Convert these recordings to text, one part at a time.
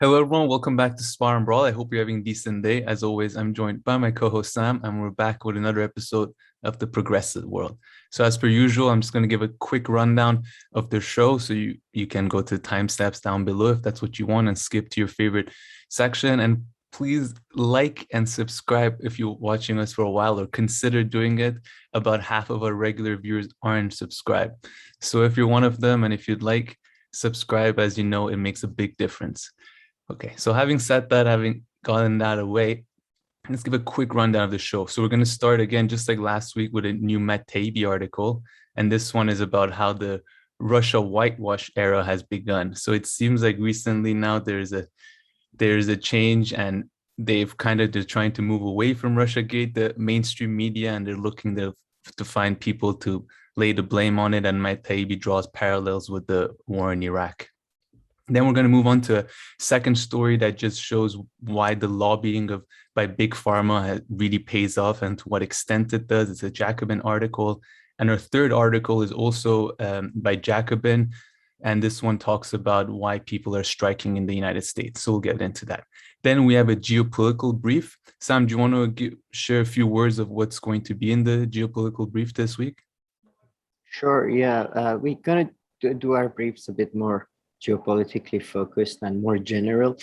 Hello, everyone. Welcome back to Spar&Brawl. I hope you're having a decent day. As always, I'm joined by my co-host Sam, and we're back with another episode of the Progressive World. So, as per usual, I'm just going to give a quick rundown of the show, so you can go to the timestamps down below if that's what you want, and skip to your favorite section. And please like and subscribe if you're watching us for a while, or consider doing it. About half of our regular viewers aren't subscribed. So, if you're one of them, and if you'd like, subscribe. As you know, it makes a big difference. Okay, so having said that, having gotten that away, let's give a quick rundown of the show. So we're going to start again, just like last week, with a new Taibbi article. And this one is about how the Russia whitewash era has begun. So it seems like recently now there's a change, and they're trying to move away from Russiagate, the mainstream media, and they're looking to find people to lay the blame on it. And Taibbi draws parallels with the war in Iraq. Then we're going to move on to a second story that just shows why the lobbying by big pharma really pays off, and to what extent it does. It's a Jacobin article. And our third article is also by Jacobin. And this one talks about why people are striking in the United States. So we'll get into that. Then we have a geopolitical brief. Sam, do you want to share a few words of what's going to be in the geopolitical brief this week? Sure, yeah. We're going to do our briefs a bit more geopolitically focused and more general.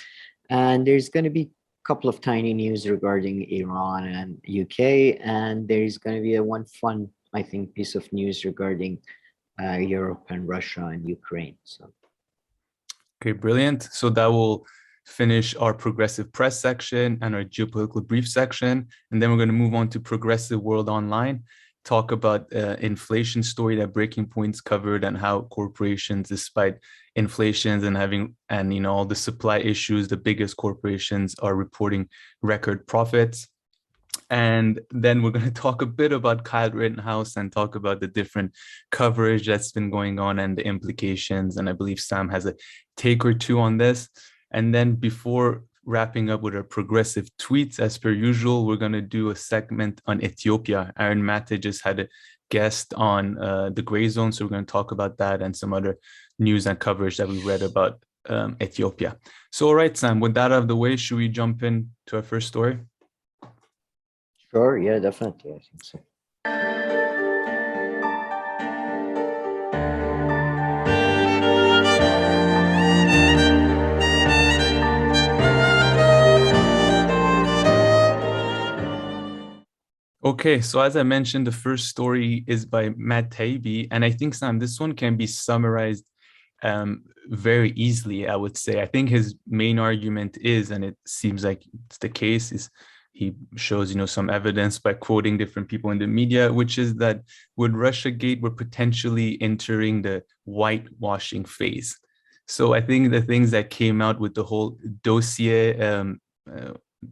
And there's going to be a couple of tiny news regarding Iran and UK. And there's going to be one fun, I think, piece of news regarding Europe and Russia and Ukraine. So, okay, brilliant. So that will finish our progressive press section and our geopolitical brief section. And then we're going to move on to Progressive World Online, talk about inflation story that Breaking Point's covered, and how corporations, despite inflations and all the supply issues, the biggest corporations are reporting record profits. And then we're going to talk a bit about Kyle Rittenhouse and talk about the different coverage that's been going on and the implications. And I believe Sam has a take or two on this. And then before wrapping up with our progressive tweets, as per usual, we're going to do a segment on Ethiopia. Aaron Maté just had a guest on the Gray Zone, so we're going to talk about that and some other news and coverage that we read about Ethiopia. So, all right, Sam, with that out of the way, should we jump in to our first story? sure, yeah, definitely. I think so. Okay, so as I mentioned, the first story is by Taibbi, and I think, Sam, this one can be summarized very easily, I would say. I think his main argument is, and it seems like it's the case, is he shows, some evidence by quoting different people in the media, which is that with Russiagate, we're potentially entering the whitewashing phase. So I think the things that came out with the whole dossier,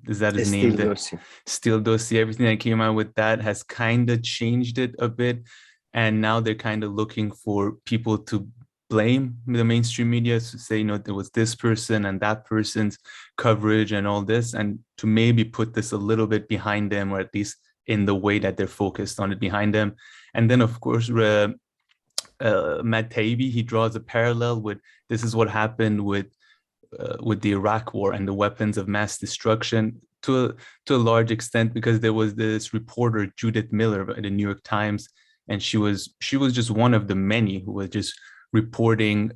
is that his name? The Steele dossier, everything that came out with that has kind of changed it a bit. And now they're kind of looking for people to blame the mainstream media, to say, there was this person and that person's coverage and all this, and to maybe put this a little bit behind them, or at least in the way that they're focused on it behind them. And then, of course, Taibbi, he draws a parallel with, this is what happened with the Iraq war and the weapons of mass destruction to a large extent, because there was this reporter, Judith Miller, at the New York Times, and she was just one of the many who was just reporting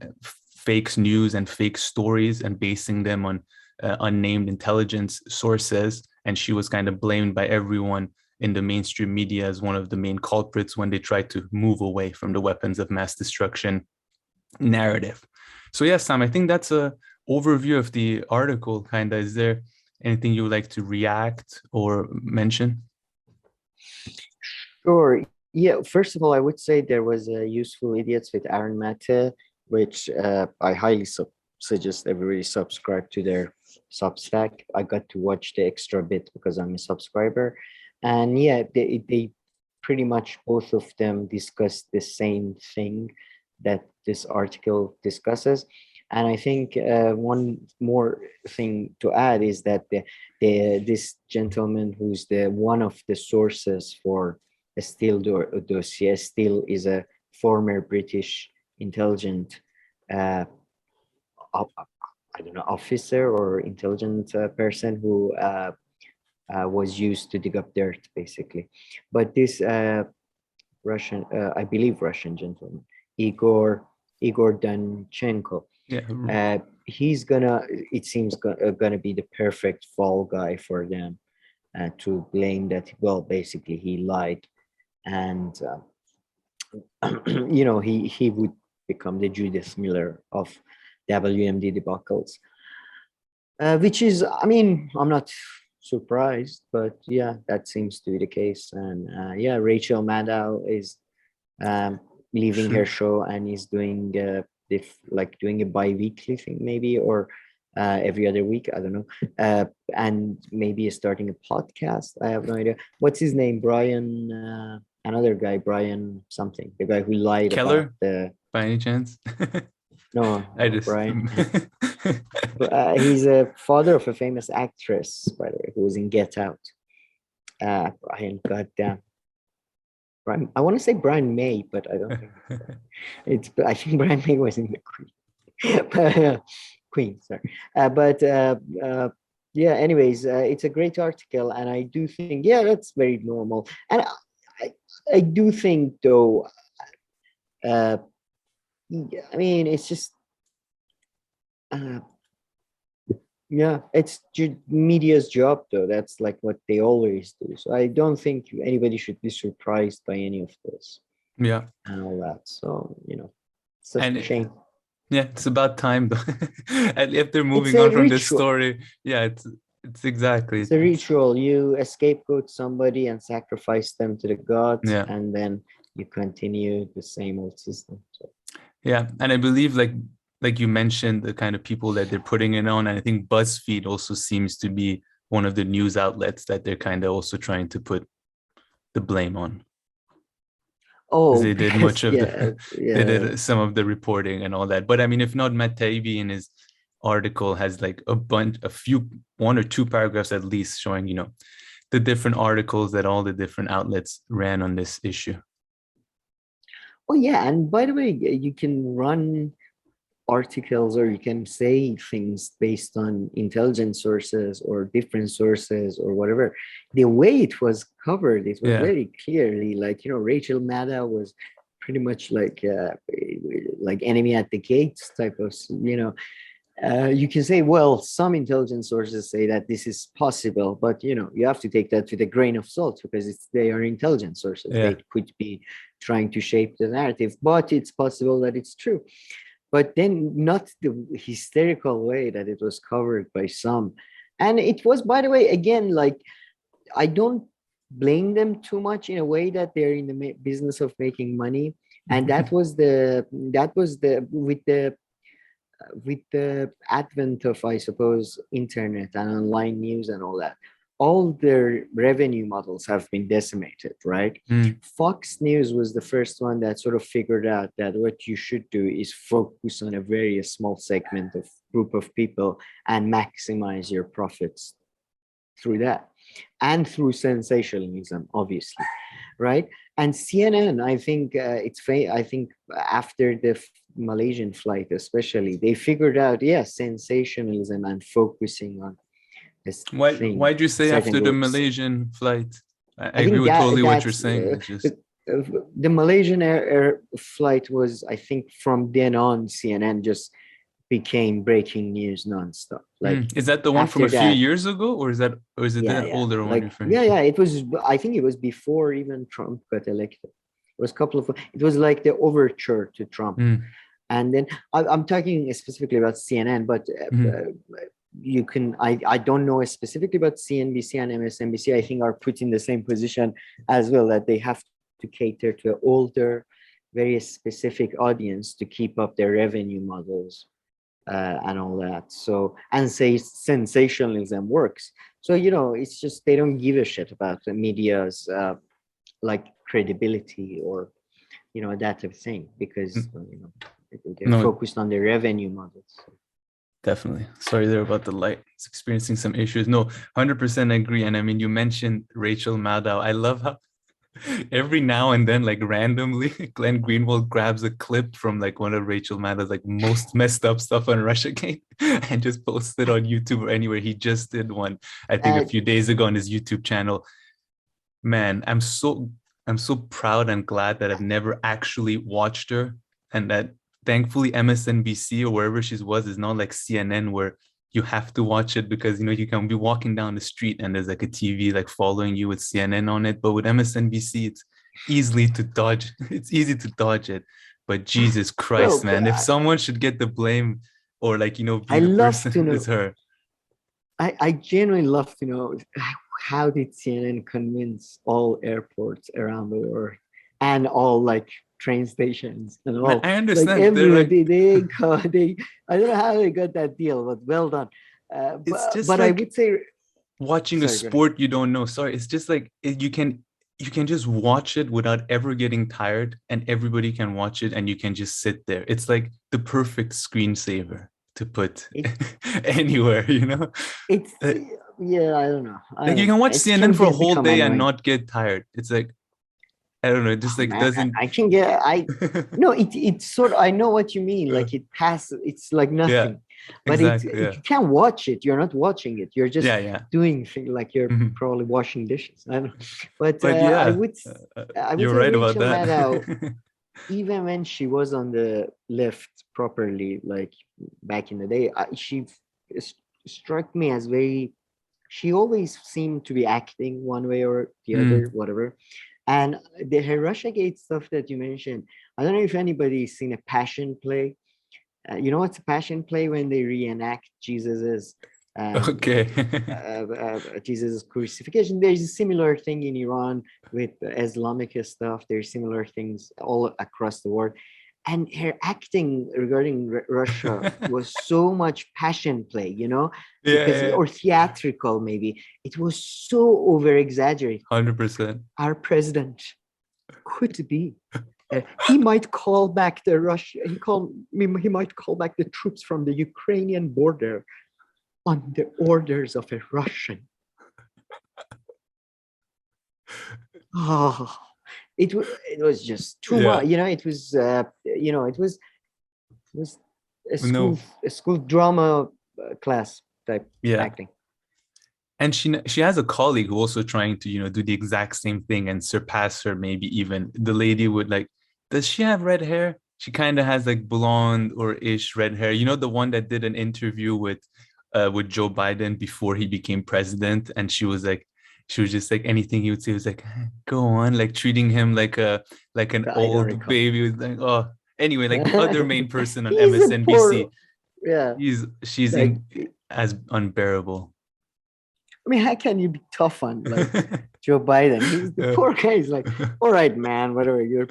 fake news and fake stories and basing them on unnamed intelligence sources. And she was kind of blamed by everyone in the mainstream media as one of the main culprits when they tried to move away from the weapons of mass destruction narrative. So yes, Sam, I think that's a overview of the article, kind of. Is there anything you would like to react or mention? Sure. Yeah, first of all, I would say there was a Useful Idiots with Aaron Maté, which I highly suggest everybody subscribe to their Substack. I got to watch the extra bit because I'm a subscriber. And yeah, they pretty much both of them discuss the same thing that this article discusses. And I think one more thing to add is that this gentleman, who's one of the sources for the Steele dossier, Steele is a former British intelligence, I I don't know, officer or intelligent person who was used to dig up dirt, basically. But this Russian, I believe Russian gentleman, Igor Danchenko, Yeah. he's it seems gonna be the perfect fall guy for them to blame that, well, basically he lied, and he would become the Judas Miller of WMD debacles, which is, I mean, I'm not surprised, but yeah, that seems to be the case. And yeah, Rachel Maddow is leaving her show and is doing doing a bi-weekly thing, maybe, or every other week, I don't know, and maybe starting a podcast. I have no idea. What's his name? Brian, another guy, Brian something, the guy who lied Keller, about the, by any chance? no, I just Brian. He's a father of a famous actress, by the way, who was in Get Out. Brian, goddamn. Brian, I want to say Brian May, but I don't think it's. I think Brian May was in the Queen. Queen, sorry. Yeah. Anyways, it's a great article, and I do think, yeah, that's very normal. And I do think, though, I mean, it's just. Yeah, it's media's job, though. That's like what they always do. So I don't think anybody should be surprised by any of this. Yeah. And all that. So, it's a shame. Yeah, it's about time, though. And if they're moving on from this story, yeah, it's exactly. It's a ritual. You scapegoat somebody and sacrifice them to the gods, yeah, and then you continue the same old system. So. Yeah, and I believe, like you mentioned, the kind of people that they're putting it on, and I think BuzzFeed also seems to be one of the news outlets that they're kind of also trying to put the blame on. Oh, they did much of they did some of the reporting and all that. But I mean, if not, Taibbi in his article has like one or two paragraphs at least showing, the different articles that all the different outlets ran on this issue. Oh yeah, and by the way, you can run articles, or you can say things based on intelligence sources or different sources or whatever. The way it was covered, it was very clearly like, Rachel Maddow was pretty much like enemy at the gates type of, you can say, well, some intelligence sources say that this is possible, but you have to take that with a grain of salt, because they are intelligence sources. They could be trying to shape the narrative, but it's possible that it's true. But then not the hysterical way that it was covered by some. And it was, by the way, again, like, I don't blame them too much, in a way that they're in the business of making money. And with the advent of, I suppose, internet and online news and all that, all their revenue models have been decimated, right? Fox News was the first one that sort of figured out that what you should do is focus on a very small segment of group of people and maximize your profits through that, and through sensationalism, obviously, right? And CNN, I think I think after the Malaysian flight, especially, they figured out, sensationalism and focusing on. Why'd you say after the Malaysian flight? I agree with totally what you're saying. The Malaysian air flight was, I think, from then on, CNN just became breaking news nonstop. Like, is that the one from a few years ago, or is it that older one? It was. I think it was before even Trump got elected. It was it was like the overture to Trump. And then I'm talking specifically about CNN, but you can, I don't know specifically about CNBC and MSNBC. I think are put in the same position as well, that they have to cater to an older, very specific audience to keep up their revenue models and all that. So, and say sensationalism works. So, it's just, they don't give a shit about the media's like credibility or, that type of thing, because they're focused on their revenue models. Definitely. Sorry there about the light. It's experiencing some issues. No, 100% agree. And I mean, you mentioned Rachel Maddow. I love how Every now and then, like randomly, Glenn Greenwald grabs a clip from like one of Rachel Maddow's like most messed up stuff on Russiagate and just posts it on YouTube or anywhere. He just did one, I think, a Uh, few days ago on his YouTube channel. Man, I'm so proud and glad that I've never actually watched her, and that thankfully MSNBC or wherever she was is not like CNN where you have to watch it because you can be walking down the street and there's like a TV like following you with CNN on it. But with MSNBC, it's easily to dodge. It's easy to dodge it. But Jesus Christ, well, man, if someone should get the blame or like I be the love person, to know. it's her. I genuinely love to know how did CNN convince all airports around the world and all like train stations and Man, all I like understand. They're everywhere like, they I don't know how they got that deal, but well done. it's just But I like would say, watching a sorry, go ahead. sport you don't know. Sorry, it's just like you can just watch it without ever getting tired, and everybody can watch it, and you can just sit there. It's like the perfect screensaver to put It anywhere. it's Uh, yeah, I Like you don't know. can watch It CNN can for a get whole become day and annoying. not get tired. It's like I don't know, it just Oh, like man, doesn't. I can get I no, it's sort of, I know what you mean. Like it passes, it's like Yeah, nothing. But exactly. you Yeah, can't watch it. You're not watching it. You're just yeah, yeah. doing things like you're Mhm. probably washing dishes. I don't know. But But yeah, I would you're say right about Rachel that. Maddow, even when she was on the left properly, like back in the day, she struck me as very. She always seemed to be acting one way or the Mm. other, whatever. And her Russiagate stuff that you mentioned, I don't know if anybody's seen a passion play. You know what's a passion play? When they reenact Jesus's um, Okay. Jesus' crucifixion. There's a similar thing in Iran with Islamic stuff. There's similar things all across the world. And her acting regarding Russia was so much passion play, Yeah, because, yeah, or theatrical maybe. It was so over exaggerated. 100%. Our president could be. He might call back the Russia. He might call back the troops from the Ukrainian border on the orders of a Russian. Oh, it was just too Yeah. much. It was No. a school drama class type Yeah. acting. And she has a colleague who also trying to, do the exact same thing and surpass her, maybe even. The lady would like, does she have red hair? She kind of has like blonde or ish red hair. You know, the one that did an interview with Joe Biden before he became president, and she was just like anything he would say was like, go on, like treating him like an I don't old recall. baby. Was like, oh, anyway, like the other main person on He's a poor, MSNBC, yeah. she's Like, as unbearable. I mean, how can you be tough on like Joe Biden? He's the Yeah. poor guy. He's like, all right, man, whatever you're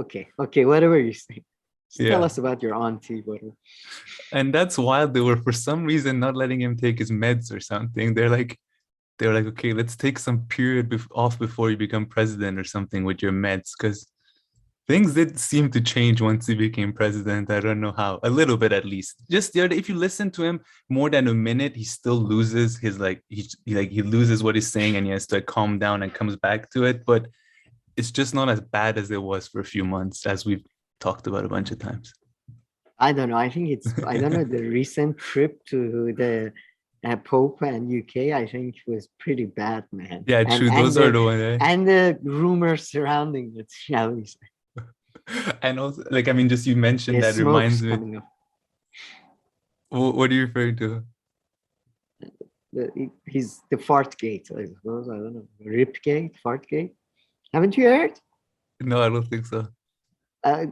okay, whatever you say. Just tell Yeah. us about your auntie, whatever. And that's wild. They were for some reason not letting him take his meds or something. They're like, okay, let's take some period off before you become president or something with your meds, because things did seem to change once he became president. I don't know how, a little bit at least. Just the other, if you listen to him more than a minute, he still loses his he loses what he's saying and he has to calm down and comes back to it. But it's just not as bad as it was for a few months, as we've talked about a bunch of times. I don't know. I don't know. The recent trip to the Pope and UK, I think was pretty bad, man. Yeah, And true. and Those are the the ones. Eh? and the rumors surrounding it, shall we say? And also, like, I mean, just you mentioned The that smoke's reminds me. coming up. What are you referring to? He's the fart gate, I suppose. I don't know. Rip gate, fart gate. Haven't you heard? No, I don't think so.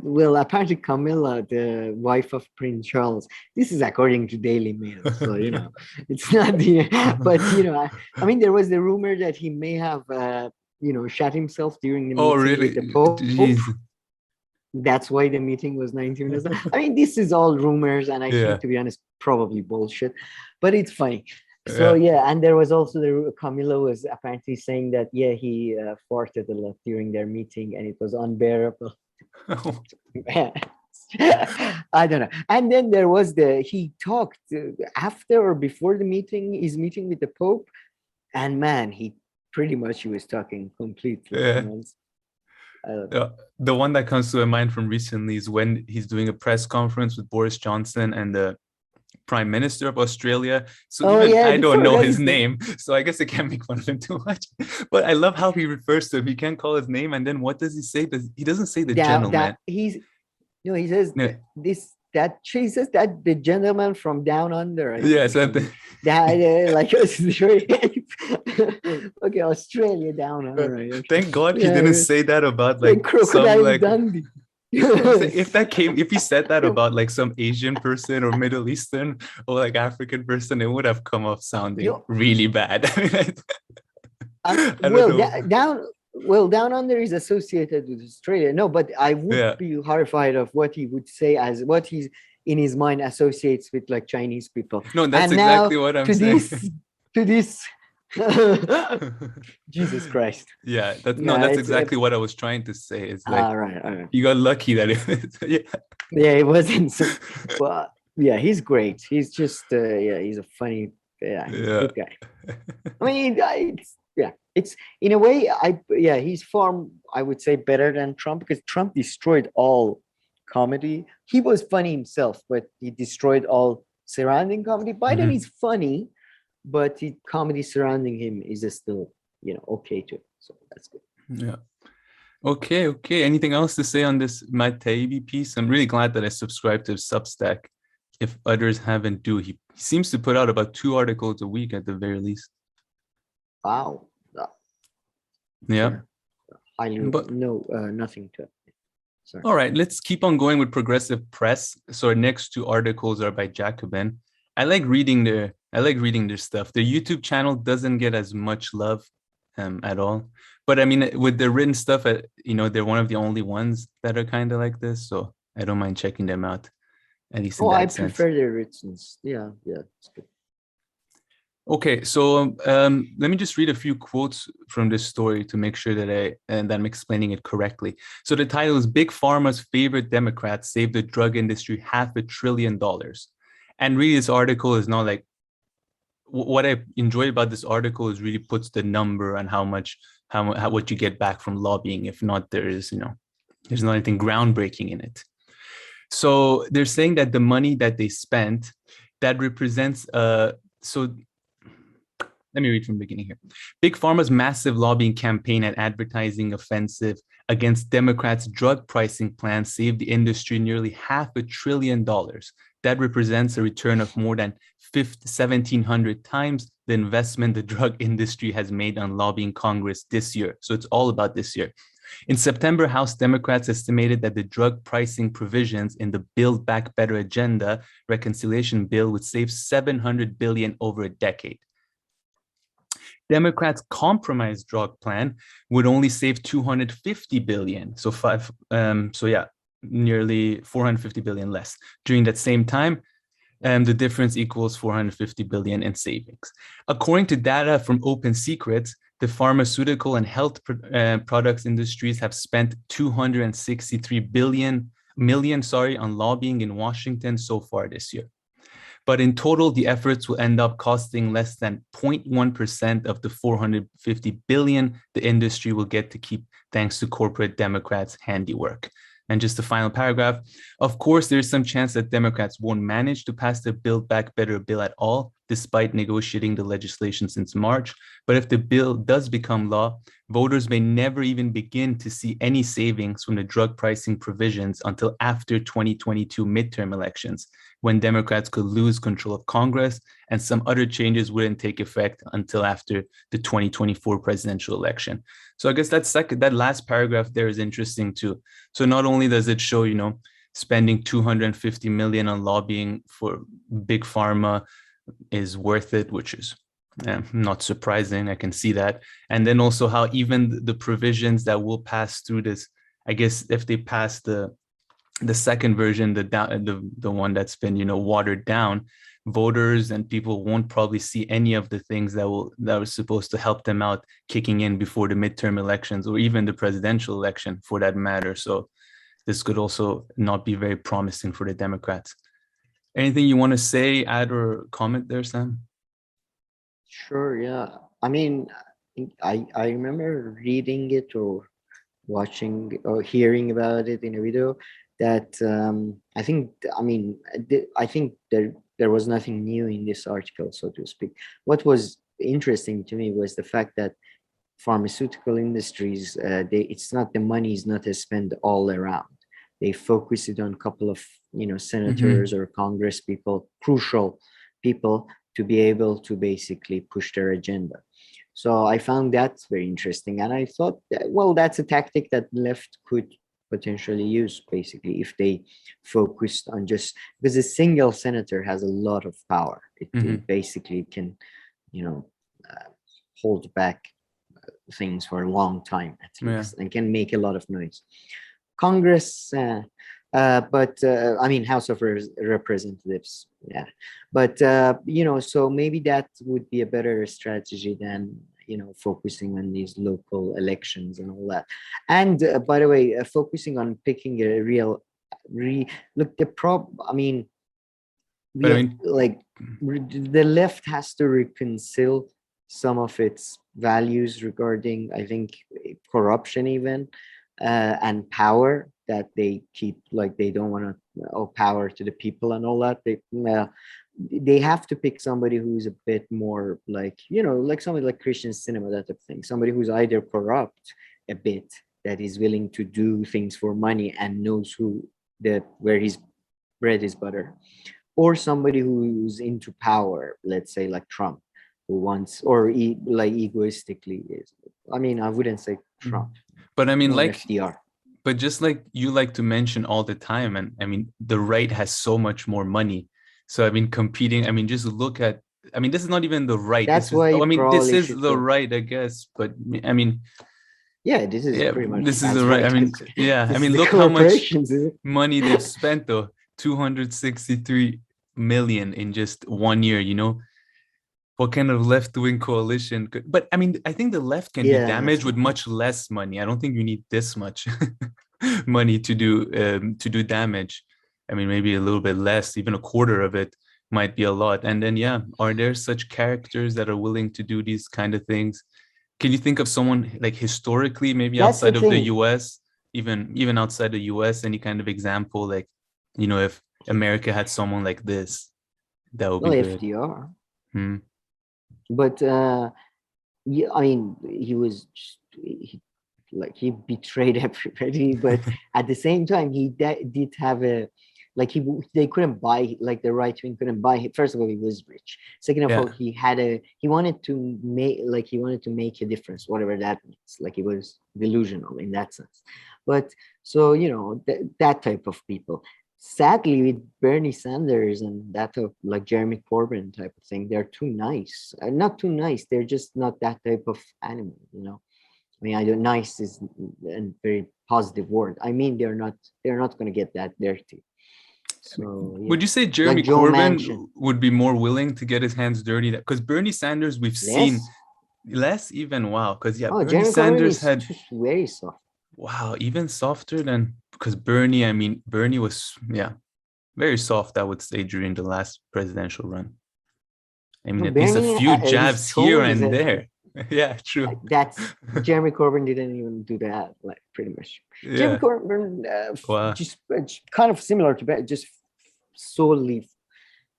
Well, apparently Camilla, the wife of Prince Charles, this is according to Daily Mail, so it's not the. But I mean, there was the rumor that he may have, shot himself during the Oh, meeting with really? the Pope. Jeez. That's why the meeting was 19 minutes. I mean, this is all rumors, and I Yeah, think, to be honest, probably bullshit, but it's funny. So yeah. yeah, and there was also Camilla was apparently saying that he farted a lot during their meeting, and it was unbearable. I don't know. And then there was he talked after or before the meeting, his meeting with the Pope, and man, he Pretty much, he was talking completely Yeah. nonsense. The one that comes to my mind from recently is when he's doing a press conference with Boris Johnson and the Prime Minister of Australia. So Oh even yeah, I I don't know forgot his his name. name. So I guess I can't make fun of him too much. But I love how he refers to him. He can't call his name. And then what does he say? He doesn't say the gentleman. He says No. she says that the gentleman from down under, I Yeah, think. something. Like okay, Australia down under. Right? Okay. Thank God he Yeah, didn't say that about like some Crocodile Dundee. if he said that about like some Asian person or Middle Eastern or like African person, it would have come off sounding really bad. I don't know. Down under is associated with Australia. No, but I would be horrified of what he would say as what he's in his mind associates with like Chinese people. No, that's exactly what I'm saying. To this Jesus Christ. Yeah, that's exactly what I was trying to say. It's like all right. You got lucky that it wasn't so, well, yeah, he's great. He's just he's a funny he's a good guy. I mean, it's in a way, he's far, I would say, better than Trump, because Trump destroyed all comedy. He was funny himself, but he destroyed all surrounding comedy. Biden is funny, but the comedy surrounding him is still, okay too. So that's good. Yeah. Okay. Anything else to say on this Taibbi piece? I'm really glad that I subscribed to Substack. If others haven't, he seems to put out about 2 articles a week at the very least. Wow. Yeah. Nothing to it. Sorry. All right, let's keep on going with progressive press. So our next 2 articles are by Jacobin. I like reading their stuff. Their YouTube channel doesn't get as much love at all. But I mean, with their written stuff, they're one of the only ones that are kind of like this. So I don't mind checking them out, at least in that sense. I prefer their written. Yeah, it's good. Okay, so let me just read a few quotes from this story to make sure that I'm explaining it correctly. So the title is "Big Pharma's Favorite Democrats Saved the Drug Industry $500 billion." And really, this article is not like, what I enjoy about this article is really puts the number on what you get back from lobbying. If not, there's not anything groundbreaking in it. So they're saying that the money that they spent, that represents let me read from the beginning here. Big Pharma's massive lobbying campaign and advertising offensive against Democrats' drug pricing plan saved the industry nearly $500 billion. That represents a return of more than 1,700 times the investment the drug industry has made on lobbying Congress this year. So it's all about this year. In September, House Democrats estimated that the drug pricing provisions in the Build Back Better agenda reconciliation bill would save $700 billion over a decade. Democrats' compromise drug plan would only save $250 billion. Nearly $450 billion less. During that same time, the difference equals $450 billion in savings. According to data from Open Secrets, the pharmaceutical and health products industries have spent $263 million on lobbying in Washington so far this year. But in total, the efforts will end up costing less than 0.1% of the $450 billion the industry will get to keep thanks to corporate Democrats' handiwork. And just the final paragraph, of course, there's some chance that Democrats won't manage to pass the Build Back Better bill at all, despite negotiating the legislation since March. But if the bill does become law, voters may never even begin to see any savings from the drug pricing provisions until after 2022 midterm elections, when Democrats could lose control of Congress and some other changes wouldn't take effect until after the 2024 presidential election. So I guess that last paragraph there is interesting too. So not only does it show, spending $250 million on lobbying for big pharma is worth it, which is not surprising. I can see that. And then also how even the provisions that will pass through this, I guess if they pass the second version, the one that's been watered down, voters and people won't probably see any of the things that were supposed to help them out kicking in before the midterm elections or even the presidential election for that matter. So this could also not be very promising for the Democrats. Anything you want to say, add, or comment there, Sam? Sure, yeah. I mean, think I remember reading it or watching or hearing about it in a video that I think, I mean, I think there was nothing new in this article, so to speak. What was interesting to me was the fact that pharmaceutical industries, it's not, the money is not spent all around. They focus it on a couple of, senators or Congress people, crucial people, to be able to basically push their agenda. So I found that very interesting, and I thought, well, that's a tactic that left could potentially use, basically, if they focused on just, because a single senator has a lot of power. It basically can, hold back things for a long time at least, and can make a lot of noise. Congress, I mean, House of Representatives, yeah. But so maybe that would be a better strategy than focusing on these local elections and all that. And by the way, focusing on picking a look, I mean, the left has to reconcile some of its values regarding, I think, corruption even, and power, that they keep, like, they don't want to power to the people and all that. They have to pick somebody who's a bit more like, like somebody like Christian Cinema, that type of thing. Somebody who's either corrupt a bit, that is willing to do things for money and knows where his bread is butter, or somebody who's into power, let's say like Trump, who wants, or like egoistically is. I mean, I wouldn't say Trump, but I mean, like FDR. But just like you like to mention all the time, and I mean, the right has so much more money. So I mean, competing, I mean, just look at, I mean, this is not even the right. That's why I mean, this is the right, I guess. But I mean, yeah, this is pretty much. This is the right. I mean, I mean, look how much money they've spent though. 263 million in just 1 year. What kind of left-wing coalition could, but I mean, I think the left can be damaged with much less money. I don't think you need this much money to do damage. I mean, maybe a little bit less, even a quarter of it might be a lot. And then, are there such characters that are willing to do these kind of things? Can you think of someone, like, historically, maybe outside of the US, even outside the US, any kind of example, like, if America had someone like this, that would be good. FDR. But I mean, he was he betrayed everybody, but at the same time, he did have they couldn't buy, like, the right wing couldn't buy him. First of all, he was rich. Second of all, he wanted to make a difference, whatever that means. Like, he was delusional in that sense. But so, that type of people. Sadly, with Bernie Sanders and that of like Jeremy Corbyn type of thing, they're too nice. Not too nice. They're just not that type of animal. I mean, I don't. Nice is a very positive word. I mean, they're not going to get that dirty. So, would you say Jeremy Corbyn would be more willing to get his hands dirty? Because Bernie Sanders, we've seen less even. Wow. Because Bernie Jeremy Sanders had just very soft. Wow, even softer than, because Bernie was, very soft, I would say, during the last presidential run. I mean, at least a few jabs here and there. Yeah, true. That's Jeremy Corbyn didn't even do that, like, pretty much. Yeah. Jeremy Corbyn, just kind of similar to just solely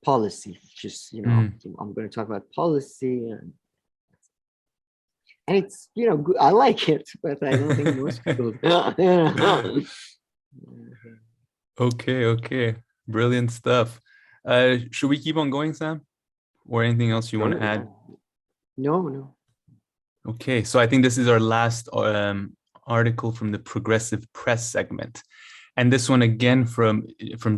policy. Just I'm going to talk about policy, and it's good. I like it, but I don't think most people. Okay, brilliant stuff. Should we keep on going, Sam, or anything else you want to add? No. Okay, so I think this is our last article from the Progressive Press segment, and this one again from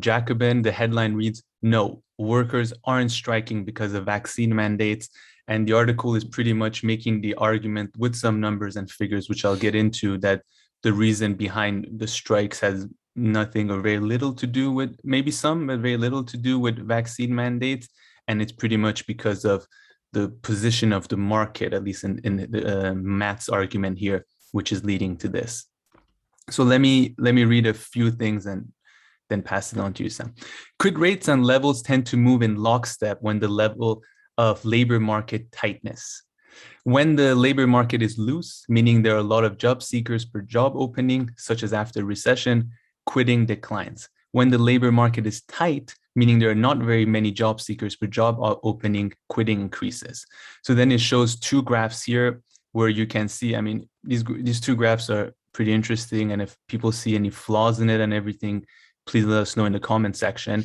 Jacobin. The headline reads, "No, workers aren't striking because of vaccine mandates." And the article is pretty much making the argument with some numbers and figures, which I'll get into, that the reason behind the strikes has nothing or very little to do with, maybe some, but very little to do with vaccine mandates. And it's pretty much because of the position of the market, at least in Matt's argument here, which is leading to this. So let me read a few things and then pass it on to you, Sam. Quit rates and levels tend to move in lockstep when the level of labor market tightness. When the labor market is loose, meaning there are a lot of job seekers per job opening, such as after recession, quitting declines. When the labor market is tight, meaning there are not very many job seekers per job opening, quitting increases. So then it shows two graphs here where you can see, I mean, these two graphs are pretty interesting. And if people see any flaws in it and everything, please let us know in the comment section.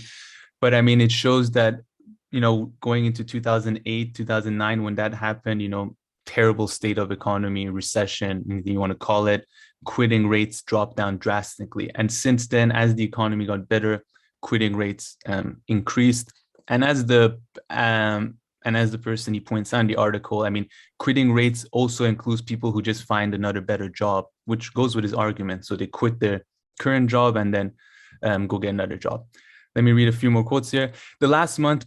But I mean, it shows that, you know, going into 2008, 2009, when that happened, you know, terrible state of economy, recession, anything you want to call it, quitting rates dropped down drastically. And since then, as the economy got better, quitting rates increased. And as the person he points out in the article, I mean, quitting rates also includes people who just find another better job, which goes with his argument. So they quit their current job and then go get another job. Let me read a few more quotes here. The last month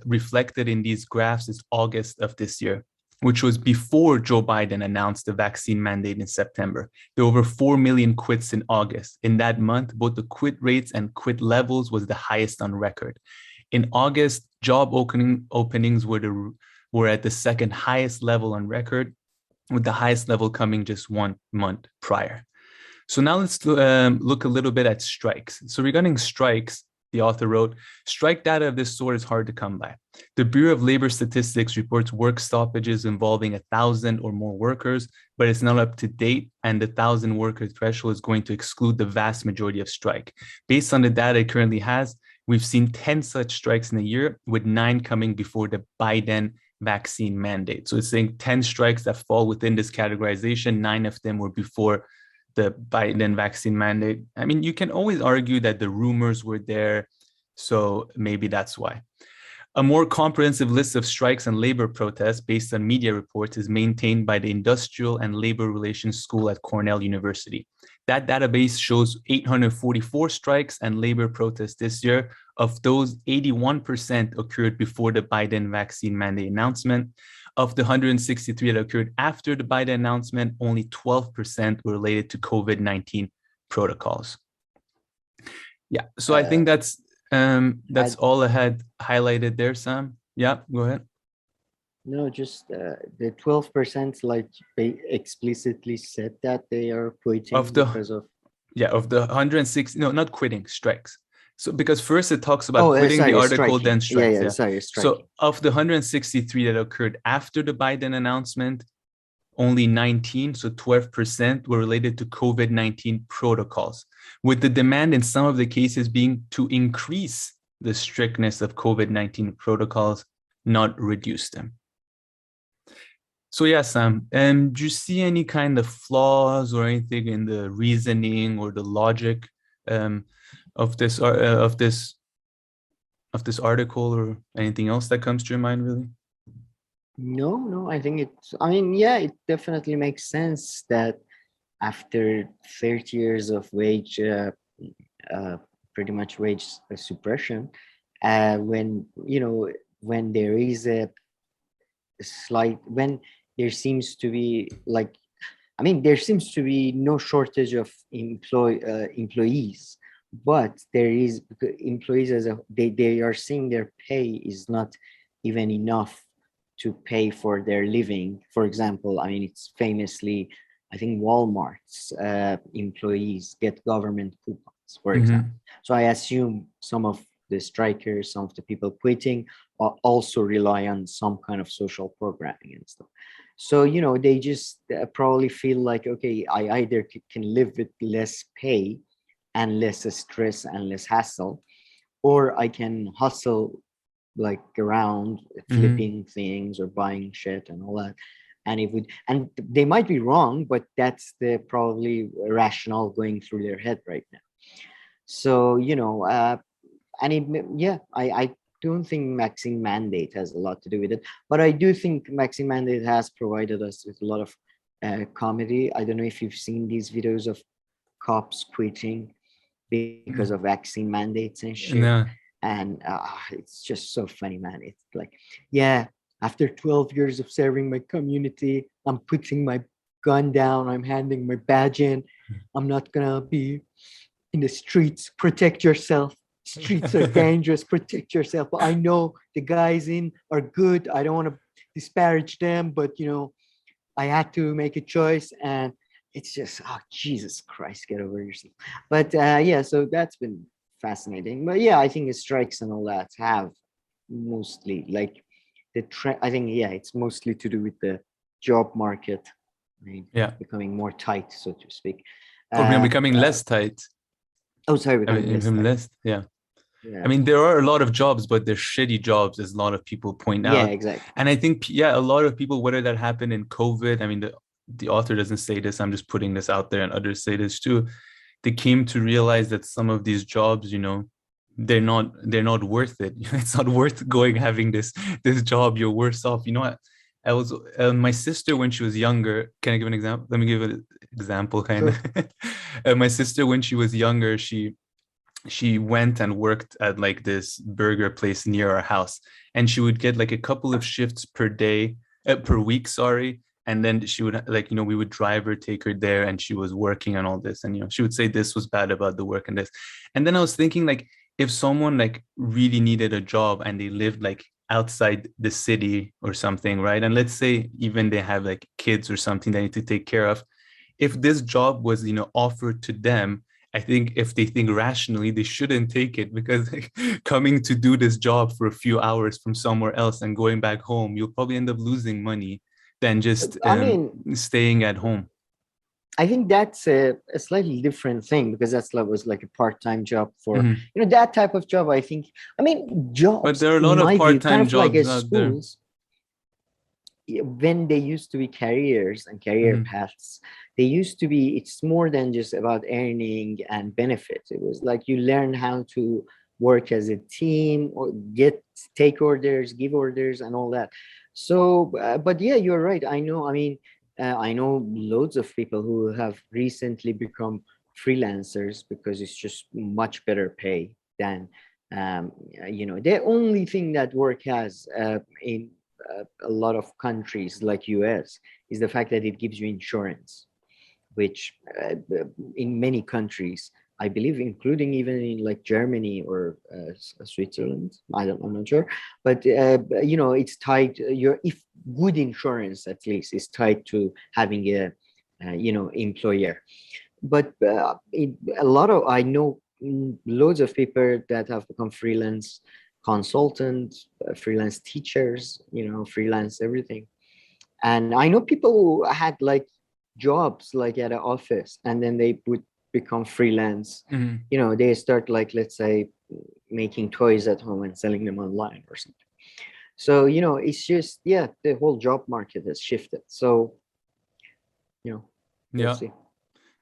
reflected in these graphs is August of this year, which was before Joe Biden announced the vaccine mandate in September. There were over 4 million quits in August. In that month, both the quit rates and quit levels was the highest on record. In August, job openings were at the second highest level on record, with the highest level coming just 1 month prior. So now let's look a little bit at strikes. So regarding strikes, the author wrote, strike data of this sort is hard to come by. The Bureau of Labor Statistics reports work stoppages involving 1,000 or more workers, but it's not up to date, and the 1,000 worker threshold is going to exclude the vast majority of strike. Based on the data it currently has, we've seen 10 such strikes in a year, with 9 coming before the Biden vaccine mandate. So it's saying 10 strikes that fall within this categorization, 9 of them were before the Biden vaccine mandate. I mean, you can always argue that the rumors were there, so maybe that's why. A more comprehensive list of strikes and labor protests based on media reports is maintained by the Industrial and Labor Relations School at Cornell University. That database shows 844 strikes and labor protests this year. Of those, 81% occurred before the Biden vaccine mandate announcement. Of the 163 that occurred after the Biden announcement, only 12% were related to COVID-19 protocols. Yeah, so I think that's all I had highlighted there, Sam. Yeah, go ahead. No, just the 12%, like they explicitly said that they are quitting because of... Yeah, of the 160, no, not quitting, strikes. So because first it talks about quitting the article, striking. Then strikes. Sorry, so of the 163 that occurred after the Biden announcement, only 19, so 12% were related to COVID-19 protocols, with the demand in some of the cases being to increase the strictness of COVID-19 protocols, not reduce them. So yeah, Sam, do you see any kind of flaws or anything in the reasoning or the logic of this article, or anything else that comes to your mind, really? No, I think yeah, it definitely makes sense that after 30 years of wage, pretty much wage suppression, when there is a slight, when there seems to be there seems to be no shortage of employees, but there is employees they are seeing their pay is not even enough to pay for their living. For example, I mean, it's famously, I think Walmart's employees get government coupons, for example. So I assume some of the strikers, some of the people quitting also rely on some kind of social programming and stuff. So, they just probably feel like, okay, I either can live with less pay and less stress and less hassle, or I can hustle like around flipping things or buying shit and all that. And they might be wrong, but that's the probably rationale going through their head right now. So, I don't think vaccine mandate has a lot to do with it, but I do think vaccine mandate has provided us with a lot of comedy. I don't know if you've seen these videos of cops quitting because of vaccine mandates and shit. No. And it's just so funny, man. It's like, yeah, after 12 years of serving my community, I'm putting my gun down, I'm handing my badge in, I'm not gonna be in the streets. Protect yourself. Streets are dangerous. Protect yourself. But I know the guys in are good. I don't want to disparage them, but I had to make a choice, and it's just, oh, Jesus Christ, get over yourself. But yeah, so that's been fascinating. But yeah, I think the strikes and all that have mostly like the trend. I think, yeah, it's mostly to do with the job market, I mean, Yeah. becoming more tight, so to speak. Or becoming less tight. Oh, sorry, I becoming mean, less tight. less, yeah. Yeah. I mean, there are a lot of jobs, but they're shitty jobs, as a lot of people point Yeah, out. exactly. And I think, yeah, a lot of people, whether that happened in COVID, I mean, the author doesn't say this, I'm just putting this out there, and others say this too. They came to realize that some of these jobs, they're not worth it. It's not worth going having this job. You're worse off. You know what? I was my sister when she was younger. Can I give an example? Let me give an example, kind Sure. of. My sister when she was younger, she went and worked at like this burger place near our house, and she would get like a couple of shifts per week, sorry. And then she would like, we would drive her, take her there, and she was working on all this. And she would say this was bad about the work and this. And then I was thinking, like, if someone like really needed a job and they lived like outside the city or something, right? And let's say even they have like kids or something they need to take care of. If this job was, offered to them, I think if they think rationally, they shouldn't take it, because like, coming to do this job for a few hours from somewhere else and going back home, you'll probably end up losing money than just I mean, staying at home. I think that's a slightly different thing, because was like a part-time job for Mhm. that type of job. I think, I mean, But jobs, there are a in lot of my view, kind part-time of like jobs as out there. schools, when they used to be careers and career Mhm. paths, they used to be, it's more than just about earning and benefits. It was like you learn how to work as a team, or take orders, give orders, and all that. So but yeah, you're right. I know loads of people who have recently become freelancers because it's just much better pay than the only thing that work has in a lot of countries like US is the fact that it gives you insurance, which in many countries, I believe, including even in like Germany or Switzerland, I'm not sure, but it's tied. If good insurance at least is tied to having a employer. But a lot of, I know, loads of people that have become freelance consultants, freelance teachers, freelance everything. And I know people who had like jobs like at an office, and then they would become freelance. Mhm. They start like, let's say, making toys at home and selling them online or something. So it's just, yeah, the whole job market has shifted. So we'll Yeah. see.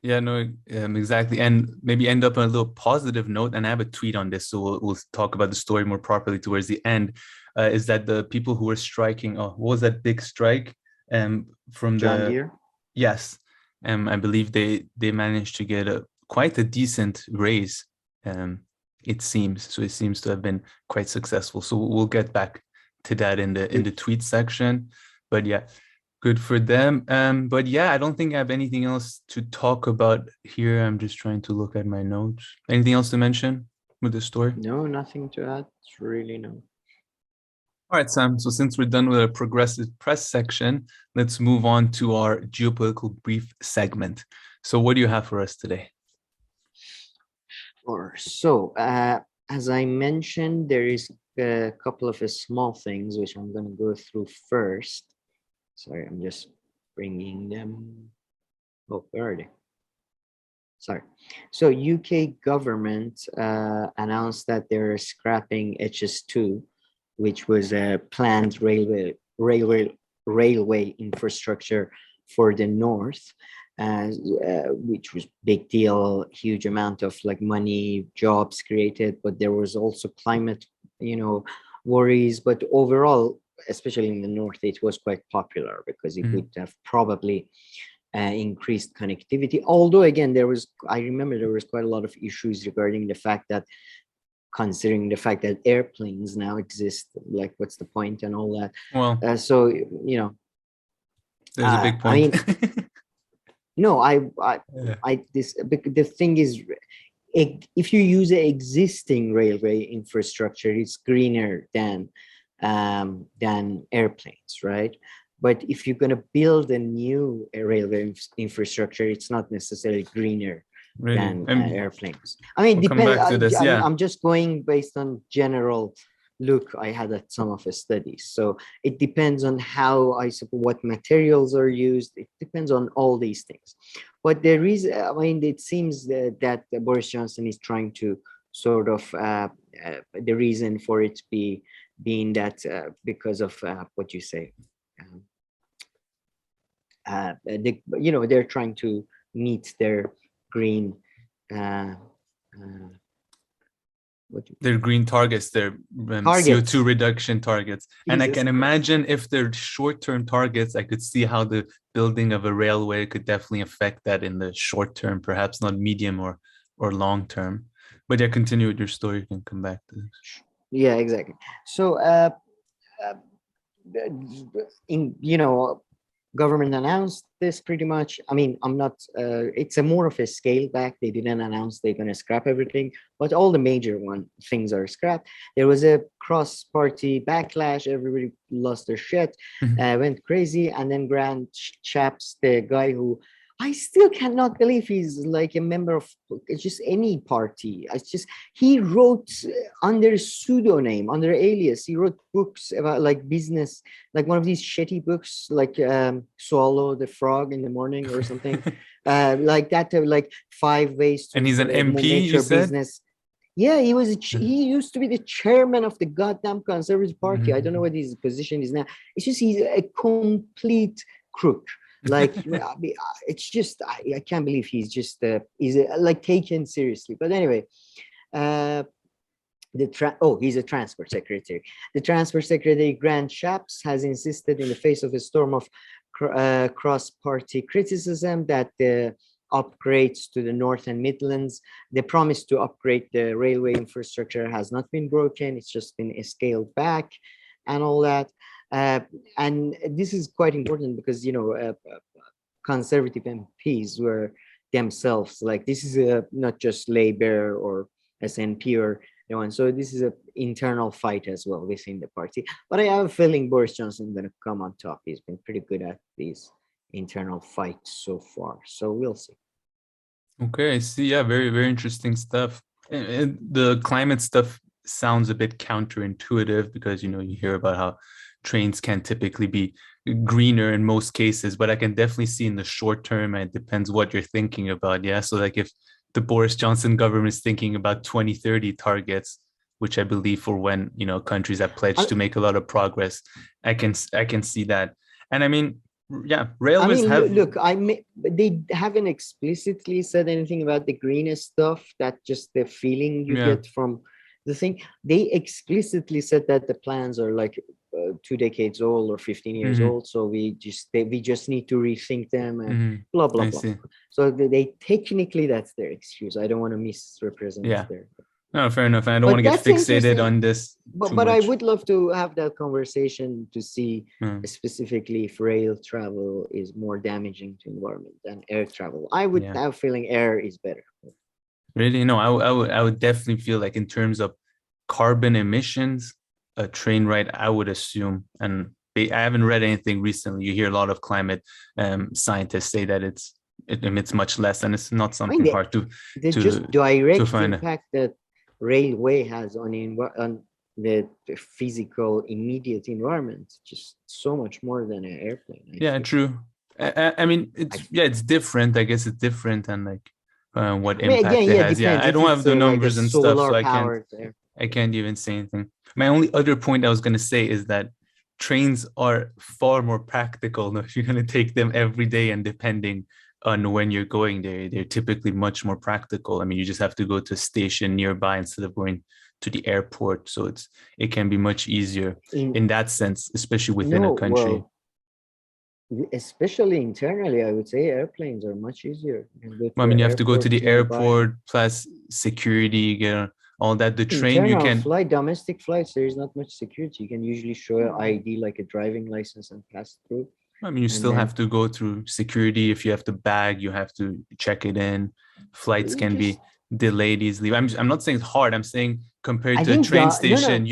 Yeah, no, exactly. And maybe end up on a little positive note. And I have a tweet on this, so we'll talk about the story more properly towards the end. Is that the people who were striking? Oh, what was that big strike? From John the Deere. Yes, I believe they managed to get quite a decent raise. It seems so. It seems to have been quite successful. So we'll get back to that in the tweet section. But yeah, good for them. But yeah, I don't think I have anything else to talk about here. I'm just trying to look at my notes. Anything else to mention with the story? No, nothing to add. It's really no. All right, Sam. So since we're done with our progressive press section, let's move on to our geopolitical brief segment. So what do you have for us today? Or so, as I mentioned, there is a couple of small things which I'm going to go through first. Sorry, I'm just bringing them. Oh, where are they? Sorry. So UK government announced that they're scrapping HS2, which was a planned railway infrastructure for the north, which was big deal, huge amount of like money, jobs created, but there was also climate, worries. But overall, especially in the north, it was quite popular because it would have probably increased connectivity. Although again, I remember there was quite a lot of issues regarding the fact that, considering the fact that airplanes now exist, like what's the point and all that. Well, There's a big point. I mean, no, Yeah. the thing is, if you use an existing railway infrastructure, it's greener than than airplanes, right? But if you're going to build a new railway infrastructure, it's not necessarily greener Really? than And airplanes. I mean, we'll come depend. back to this. Yeah. I'm just going based on general look I had at some of the studies. So it depends on how, I suppose, what materials are used. It depends on all these things. But there is, I mean, it seems that Boris Johnson is trying to sort of, the reason for it being that because of what you say, they're trying to meet their green their green targets, their targets. CO2 reduction targets. And I can imagine if they're short-term targets, I could see how the building of a railway could definitely affect that in the short term, perhaps not medium or long term. But yeah, continue with your story. You can come back to this. Yeah, exactly. So government announced this pretty much. I mean, I'm not, it's a more of a scale back. They didn't announce they're going to scrap everything, but all the major things are scrapped. There was a cross-party backlash. Everybody lost their shit, went crazy. And then Grant Shapps, the guy who I still cannot believe he's like a member of just any party. It's just, he wrote under pseudonym, under alias. He wrote books about like business, like one of these shitty books, like Swallow the Frog in the Morning or something, like that. Like 5 ways to. And he's an MP. You said? Business. Yeah, he used to be the chairman of the goddamn Conservative Party. I don't know what his position is now. It's just he's a complete crook. Like it's just I can't believe he's just like taken seriously. But anyway, he's a transport secretary. The transport secretary Grant Shapps has insisted in the face of a storm of cross-party criticism that the upgrades to the North and Midlands, the promise to upgrade the railway infrastructure has not been broken. It's just been scaled back and all that. And this is quite important because, Conservative MPs were themselves like, this is not just Labour or SNP or and so this is an internal fight as well within the party. But I have a feeling Boris Johnson is going to come on top. He's been pretty good at these internal fights so far. So we'll see. Okay, I see. Yeah, very, very interesting stuff. And the climate stuff sounds a bit counterintuitive because, you hear about how trains can typically be greener in most cases, but I can definitely see in the short term, and it depends what you're thinking about. Yeah. So like if the Boris Johnson government is thinking about 2030 targets, which I believe for when, countries have pledged to make a lot of progress, I can see that. And I mean, yeah, railways they haven't explicitly said anything about the greenest stuff. That's just the feeling you get from the thing. They explicitly said that the plans are like 2 decades old or 15 years old, so we just need to rethink them and blah blah blah. So they technically, that's their excuse. I don't want to misrepresent their. No, fair enough. I don't want to get fixated on this. But I would love to have that conversation to see specifically if rail travel is more damaging to environment than air travel. I would have a feeling air is better. Really? No, I would definitely feel like in terms of carbon emissions, a train ride, I would assume, and I haven't read anything recently. You hear a lot of climate scientists say that it emits much less, and it's not something hard to just direct impact that railway has on the physical immediate environment, just so much more than an airplane. True. I mean, it's different. I guess it's different, and like what impact it has. Yeah, I don't have the numbers and stuff, so I can't even say anything. My only other point I was going to say is that trains are far more practical if you're going to take them every day, and depending on when you're going there, they're typically much more practical. I mean, you just have to go to a station nearby instead of going to the airport. So it can be much easier in that sense, especially within a country. Especially internally, I would say airplanes are much easier. I mean, you have to go to the airport, plus security, all that. The train, you can fly domestic flights. There is not much security. You can usually show an ID like a driving license and pass through. I mean, you still have to go through security. If you have to bag, you have to check it in. Flights can be delayed easily. I'm not saying it's hard. I'm saying compared to a train station,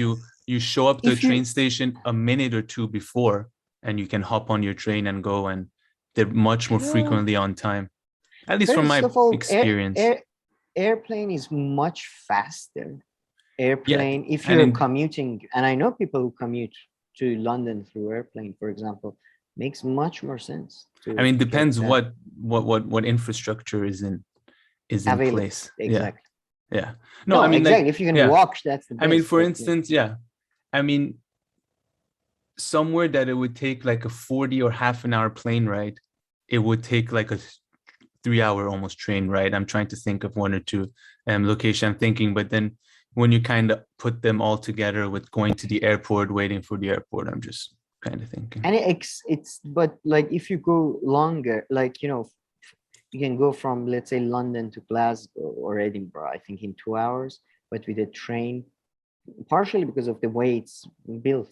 You show up to a If you train station a minute or two before, and you can hop on your train and go, and they're much more uh, frequently on time. At least from first my of all, experience. airplane is much faster. Yeah, Airplane, if and you're in commuting, and I know people who commute to London through airplane, for example, makes much more sense I to mean, get depends what infrastructure is in available. place. Yeah, Exactly. yeah. No, I No, mean, like, exactly. If you can yeah. walk, that's the I mean, best. for But instance, yeah. I mean, somewhere that it would take like a 40 or half an hour plane ride, it would take like a 3 hour almost train ride. I'm trying to think of one or two location I'm thinking, but then when you kind of put them all together with going to the airport, waiting for the airport, I'm just kind of thinking. and it's but like if you go longer, like you can go from, let's say, London to Glasgow or Edinburgh, I think in 2 hours, but with a train, partially because of the way it's built,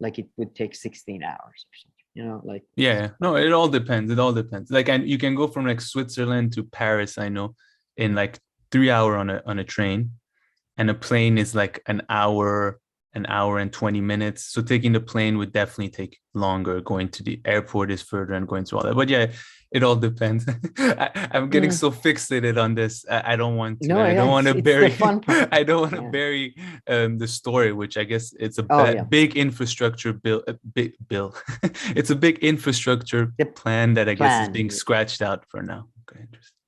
like it would take 16 hours or something, like Yeah, no, it all depends. It all depends. Like, and you can go from like Switzerland to Paris, I know, in like 3 hour on a train, and a plane is like an hour and 20 minutes. So taking the plane would definitely take longer. Going to the airport is further and going through all that. But yeah, it all depends. I'm getting Mm, so fixated on this. I don't want to. no, I yeah, don't want to it's the bury. fun part. I don't want to Yeah. bury the story, which I guess it's a Oh yeah, big infrastructure bill. Big bill. It's a big infrastructure the plan that I guess is being plan. scratched out for now. Okay, interesting.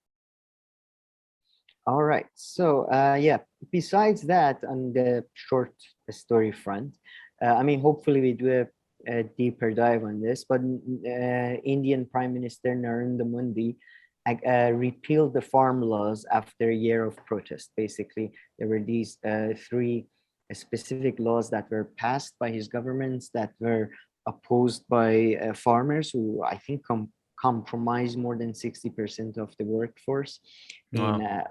All right. So, yeah, besides that, on the short story front, I mean, hopefully we do a deeper dive on this, but Indian Prime Minister Narendra Modi repealed the farm laws after a year of protest. Basically, there were these three specific laws that were passed by his governments that were opposed by farmers who I think compromise more than 60% of the workforce in Wow.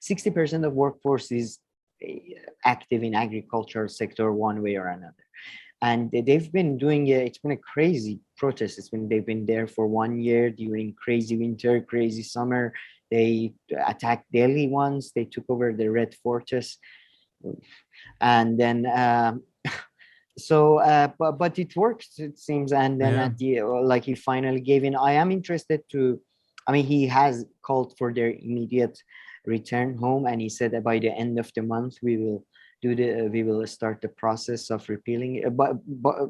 60% of workforce is uh, active in agriculture sector one way or another, and they've been doing it's been a crazy protest. They've been there for 1 year during crazy winter, crazy summer. They attacked Delhi once. They took over the Red Fortress, and then but it works, it seems. And then Yeah. at the like he finally gave in. I am interested to, I mean, he has called for their immediate return home, and he said that by the end of the month we will start the process of repealing it. But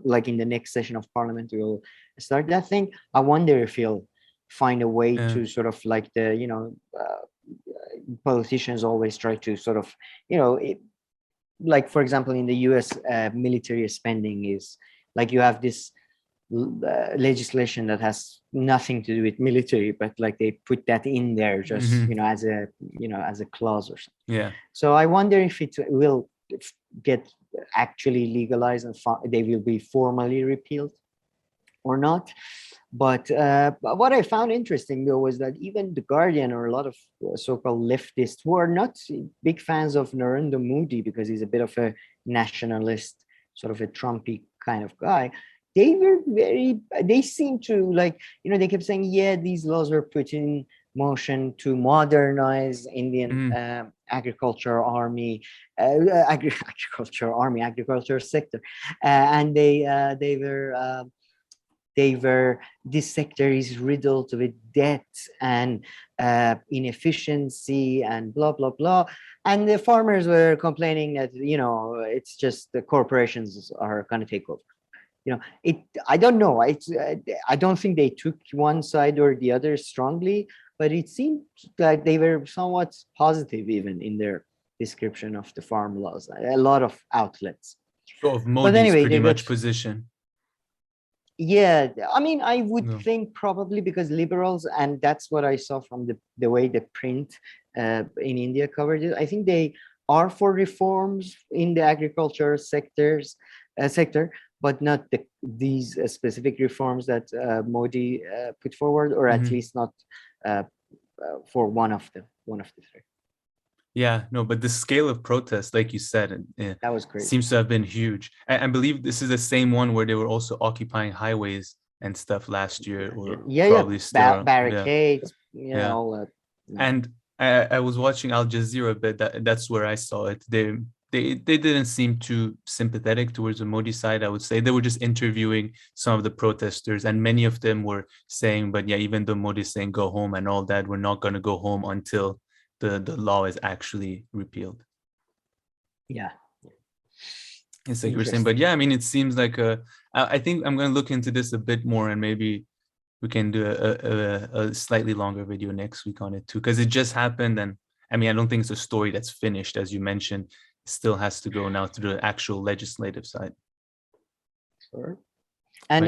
like in the next session of parliament we will start that thing. I wonder if he'll find a way Yeah. to sort of like the politicians always try to sort of like for example in the US, military spending is like you have this legislation that has nothing to do with military, but like they put that in there just Hmm. as a as a clause or something. Yeah. So I wonder if it will get actually legalized and they will be formally repealed or not. But what I found interesting though was that even the Guardian or a lot of so-called leftists who are not big fans of Narendra Modi because he's a bit of a nationalist, sort of a Trumpy kind of guy, they seem to like, they kept saying, yeah, these laws were put in motion to modernize Indian Mm. agriculture sector, and they were this sector is riddled with debt and inefficiency and blah blah blah, and the farmers were complaining that it's just the corporations are going to take over. It I don't know, I don't think they took one side or the other strongly, but it seemed like they were somewhat positive even in their description of the farm laws, a lot of outlets. So of But Modi's anyway, pretty they got, much position. yeah, I mean, I would No. think probably because liberals, and that's what I saw from the way the print in India covered it. I think they are for reforms in the agriculture sector, but not these specific reforms that Modi put forward, or at Hmm. least not uh, for one of the three. Yeah, no, but the scale of protest, like you said, That was crazy. seems to have been huge. I believe this is the same one where they were also occupying highways and stuff last year, or Yeah, yeah, probably still. Yeah, barricades, yeah. all that. And I was watching Al Jazeera a bit. That's where I saw it. they didn't seem too sympathetic towards the Modi side, I would say. They were just interviewing some of the protesters, and many of them were saying, but yeah, even though Modi is saying go home and all that, we're not going to go home until the law is actually repealed. Yeah. It's like you're saying, but yeah, I mean, it seems like I think I'm going to look into this a bit more, and maybe we can do a slightly longer video next week on it too, because it just happened. And I mean, I don't think it's a story that's finished, as you mentioned. It still has to go now to the actual legislative side. Sure. And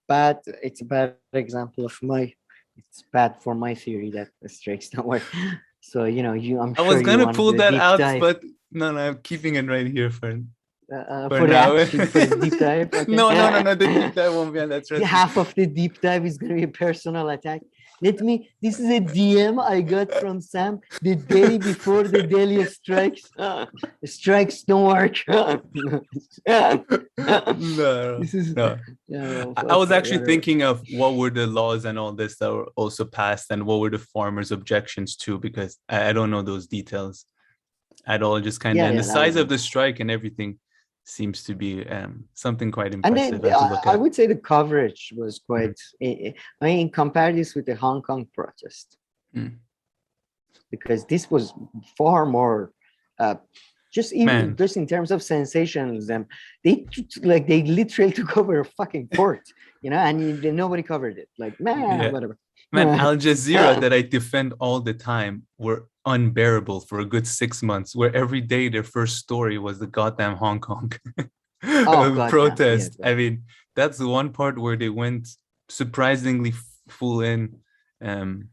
But it's a bad example of it's bad for my theory that the strikes don't work. So I'm I sure was gonna want pull the that deep out, dive. but no, I'm keeping it right here for For now. the deep dive. Okay. No, the deep dive won't be on that. Half of the deep dive is going to be a personal attack. This is a DM I got from Sam the day before the Delhi strikes. The strikes don't work. No. I was actually thinking of what were the laws and all this that were also passed, and what were the farmers' objections too, because I don't know those details at all. Just kind of, and the size of the strike and everything seems to be something quite impressive. And then, I would say the coverage was quite. I mean, compare this with the Hong Kong protest, because this was far more. Just in terms of sensationalism, they literally took over a fucking court, and nobody covered it. Whatever. Man, Al Jazeera that I defend all the time were unbearable for a good 6 months, where every day their first story was the goddamn Hong Kong protest. Yeah, I mean, that's the one part where they went surprisingly full in on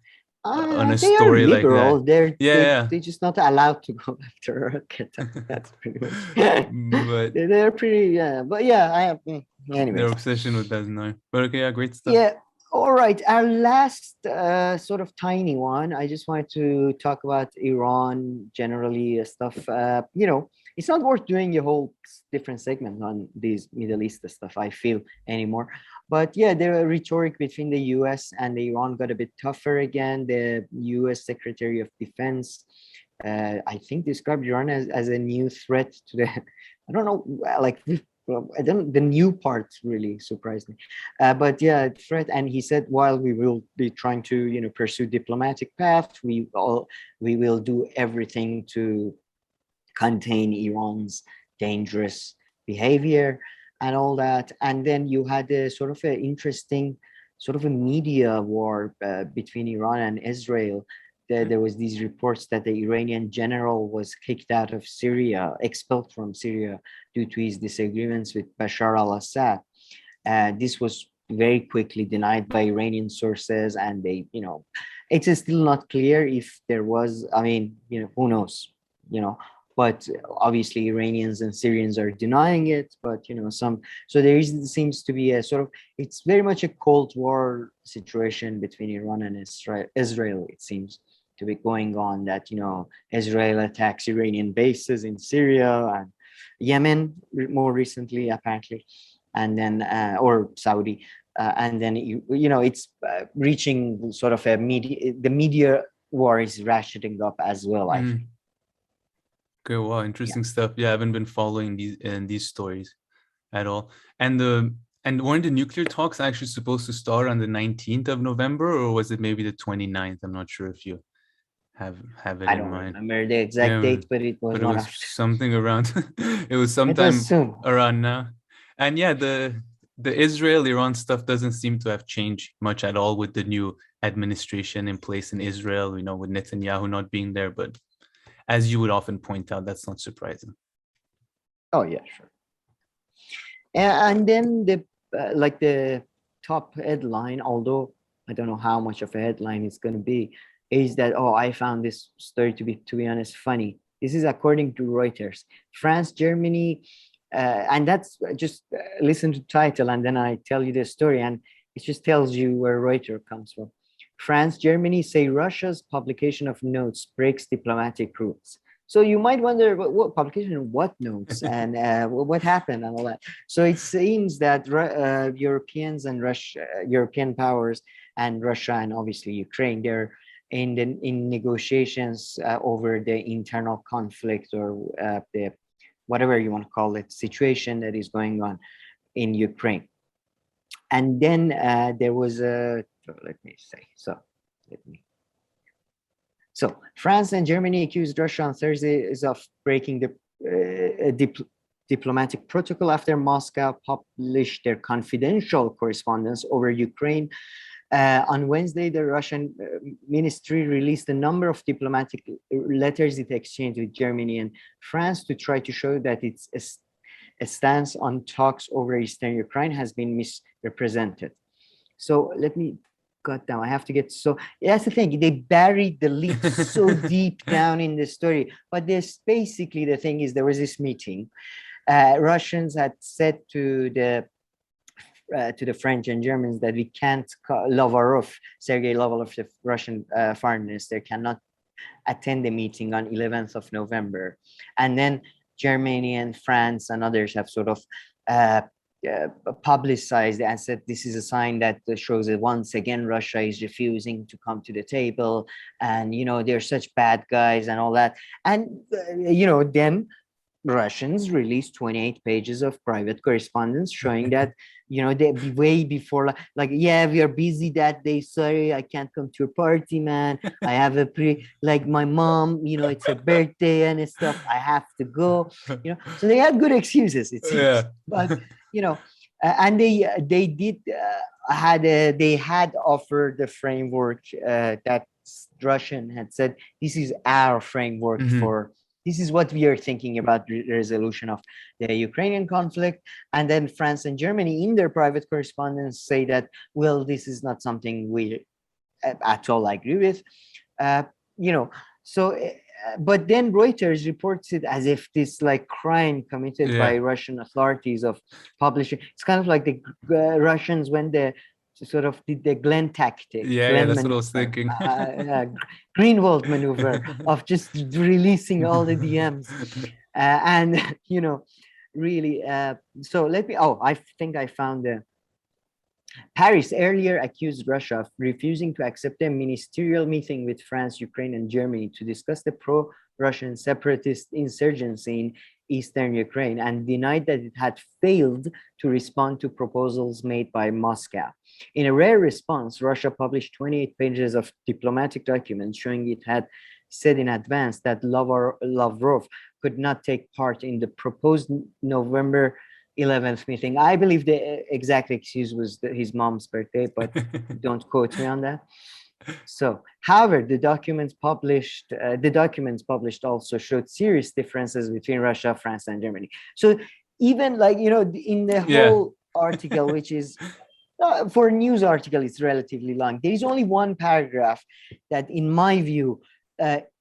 a story like that. They're just not allowed to go after. That's pretty much. But they're pretty. But yeah, I have. Anyway, their obsession with that now. But okay, yeah, great stuff. Yeah. All right, our last sort of tiny one. I just wanted to talk about Iran generally stuff. It's not worth doing a whole different segment on these Middle East stuff, I feel, anymore. But yeah, the rhetoric between the US and Iran got a bit tougher again. The US Secretary of Defense, I think, described Iran as a new threat to the, I don't know, the new part really surprised me, but yeah, threat. And he said, while we will be trying to pursue diplomatic path, we will do everything to contain Iran's dangerous behavior and all that. And then you had a sort of an interesting sort of a media war between Iran and Israel. There was these reports that the Iranian general was kicked out of Syria, expelled from Syria due to his disagreements with Bashar al-Assad. This was very quickly denied by Iranian sources, and they, it's still not clear if there was, who knows, but obviously Iranians and Syrians are denying it, but so seems to be a sort of, it's very much a Cold War situation between Iran and Israel, it seems to be going on, that Israel attacks Iranian bases in Syria and Yemen more recently, apparently, and then or Saudi, and then it's reaching sort of the media war is ratcheting up as well. I think. Okay, wow, interesting stuff. Yeah, I haven't been following these stories at all. And weren't the nuclear talks actually supposed to start on the 19th of November, or was it maybe the 29th? I'm not sure if you have it in mind. I don't remember the exact date, but it was something around. It was sometime around now. And yeah, the Israel-Iran stuff doesn't seem to have changed much at all with the new administration in place in Israel, with Netanyahu not being there. But as you would often point out, that's not surprising. Oh yeah, sure. And then the top headline, although I don't know how much of a headline it's going to be, is that, I found this story to be honest funny. This is according to Reuters. France, Germany, and that's just listen to the title and then I tell you the story, and it just tells you where Reuters comes from. France, Germany say Russia's publication of notes breaks diplomatic rules. So you might wonder what publication of what notes and what happened and all that. So it seems that Europeans and European powers and Russia and obviously Ukraine, they're in negotiations over the internal conflict or the whatever you want to call it, situation that is going on in Ukraine. And then there was So France and Germany accused Russia on Thursday of breaking the diplomatic protocol after Moscow published their confidential correspondence over Ukraine. On Wednesday, the Russian ministry released a number of diplomatic letters it exchanged with Germany and France to try to show that its stance on talks over Eastern Ukraine has been misrepresented. So let me cut down. I have to get that's the thing. They buried the lead so deep down in the story. But there's basically the thing is there was this meeting. Russians had said to the French and Germans that we can't Sergei Lavrov, the Russian foreign minister, cannot attend the meeting on 11th of November. And then Germany and France and others have sort of publicized and said this is a sign that shows that once again Russia is refusing to come to the table, and they're such bad guys and all that. And then Russians released 28 pages of private correspondence showing that they way before yeah, we are busy that day, sorry I can't come to your party, man, I have my mom, it's her birthday and stuff, I have to go, so they had good excuses, it seems. Yeah. But and they had offered the framework that Russian had said, this is our framework for this is what we are thinking about the resolution of the Ukrainian conflict. And then France and Germany in their private correspondence say that, well, this is not something we at all agree with. But then Reuters reports it as if this crime committed by Russian authorities of publishing. It's kind of like the Russians when they sort of did the Glenn tactic. Yeah, that's what I was thinking. Greenwald maneuver of just releasing all the DMs. And, really, so I think I found Paris earlier accused Russia of refusing to accept a ministerial meeting with France, Ukraine, and Germany to discuss the pro-Russian separatist insurgency in Eastern Ukraine, and denied that it had failed to respond to proposals made by Moscow. In a rare response, Russia published 28 pages of diplomatic documents showing it had said in advance that Lavrov could not take part in the proposed November 11th meeting. I believe the exact excuse was his mom's birthday, but don't quote me on that. So, however, the documents published also showed serious differences between Russia, France, and Germany. So, even in the whole article, which is for a news article, it's relatively long. There is only one paragraph that, in my view,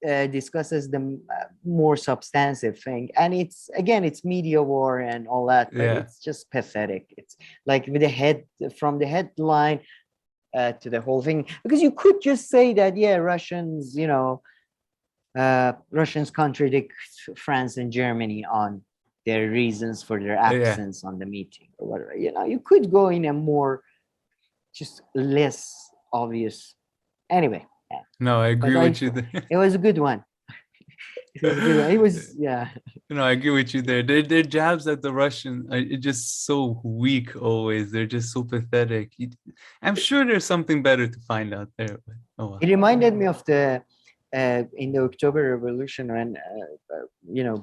discusses the more substantive thing, and it's media war and all that, but it's just pathetic. It's like with from the headline to the whole thing, because you could just say that Russians contradict France and Germany on their reasons for their absence on the meeting or whatever. You could go in a more just less obvious. Anyway. No, I agree with you there. It was a good one. It was No, I agree with you there. Their jabs at the Russians are just so weak always. They're just so pathetic. I'm sure there's something better to find out there. But, well. It reminded me of in the October Revolution when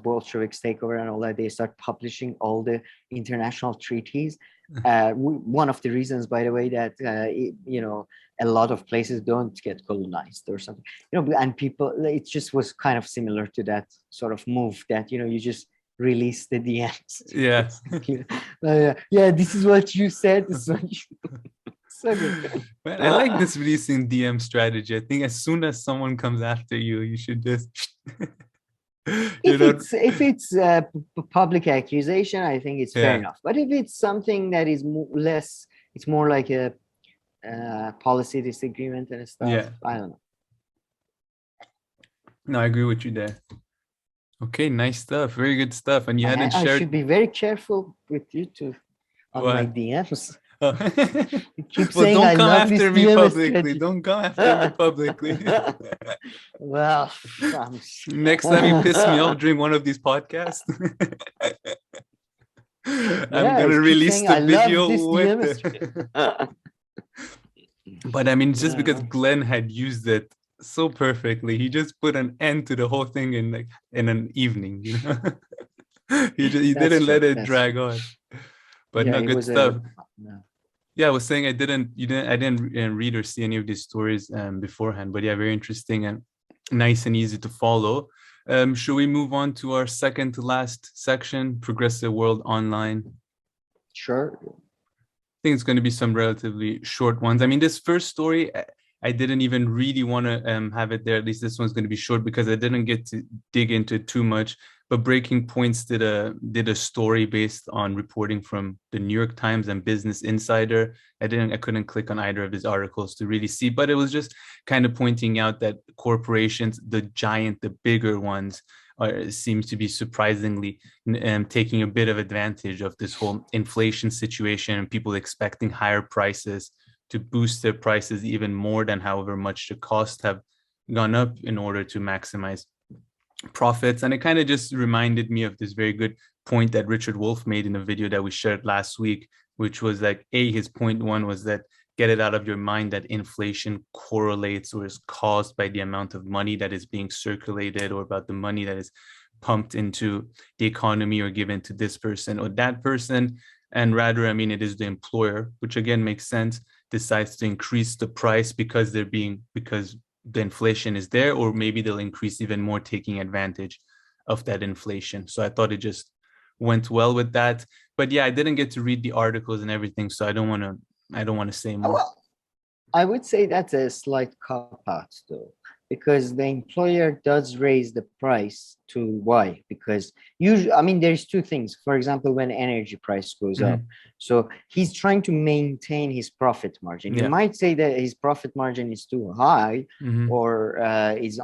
Bolsheviks take over and all that. They start publishing all the international treaties. One of the reasons, by the way, that a lot of places don't get colonized or something, and people, it just was kind of similar to that sort of move that you just release the DMs. This is what you said. This is what you... So good. Man, I like this releasing DM strategy. I think as soon as someone comes after you, you should just if it's a public accusation, I think it's fair enough. But if it's something that is less, it's more like a policy disagreement and stuff. I don't know. No, I agree with you there. Okay, nice stuff. Very good stuff. And you hadn't shared. I should be very careful with you too on my DMs. You keep Well, saying I don't come love this after me DMS publicly. strategy. Don't come after me publicly. Well, Next time you piss me off during one of these podcasts, I'm yeah, gonna keep release saying the I love video this with DMS. But I mean, just because Yeah, Glenn had used it so perfectly, he just put an end to the whole thing in like in an evening, you know. He that's didn't true. let it That's drag true. on. But Yeah, no, it good was a. stuff. No. Yeah, I was saying I didn't read or see any of these stories beforehand, but yeah, very interesting and nice and easy to follow. Should we move on to our second to last section, Progressive World Online? Sure. Think it's going to be some relatively short ones. I mean, this first story, I didn't even really want to have it there. At least this one's going to be short because I didn't get to dig into it too much. But Breaking Points did a story based on reporting from the New York Times and Business Insider. I couldn't click on either of his articles to really see, but it was just kind of pointing out that corporations, the bigger ones, seems to be surprisingly taking a bit of advantage of this whole inflation situation and people expecting higher prices to boost their prices even more than however much the costs have gone up in order to maximize profits. And it kind of just reminded me of this very good point that Richard Wolff made in a video that we shared last week, which was like, his point one was that get it out of your mind that inflation correlates or is caused by the amount of money that is being circulated or about the money that is pumped into the economy or given to this person or that person. And rather, I mean, it is the employer, which again makes sense, decides to increase the price because the inflation is there, or maybe they'll increase even more, taking advantage of that inflation. So I thought it just went well with that. But yeah, I didn't get to read the articles and everything, so I don't want to say more. Well, I would say that's a slight cop out though, because the employer does raise the price to why? Because usually, I mean, there's two things. For example, when energy price goes up, so he's trying to maintain his profit margin. You might say that his profit margin is too high or is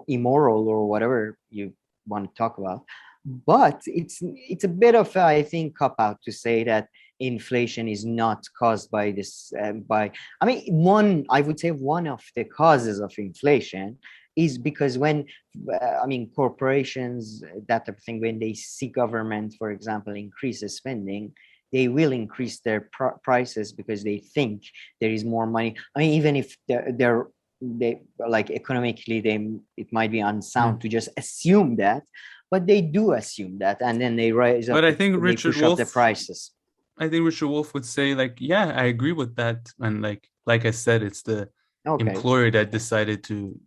immoral or whatever you want to talk about. But it's a bit of I think cop out to say that inflation is not caused by this I would say one of the causes of inflation is because when corporations, that type of thing, when they see government, for example, increases spending, they will increase their prices because they think there is more money. I mean, even if they like economically, it might be unsound to just assume that, but they do assume that, and then they raise up. But I think they push up the prices. I think Richard Wolff would say, like, yeah, I agree with that. And like I said, it's the employer that decided to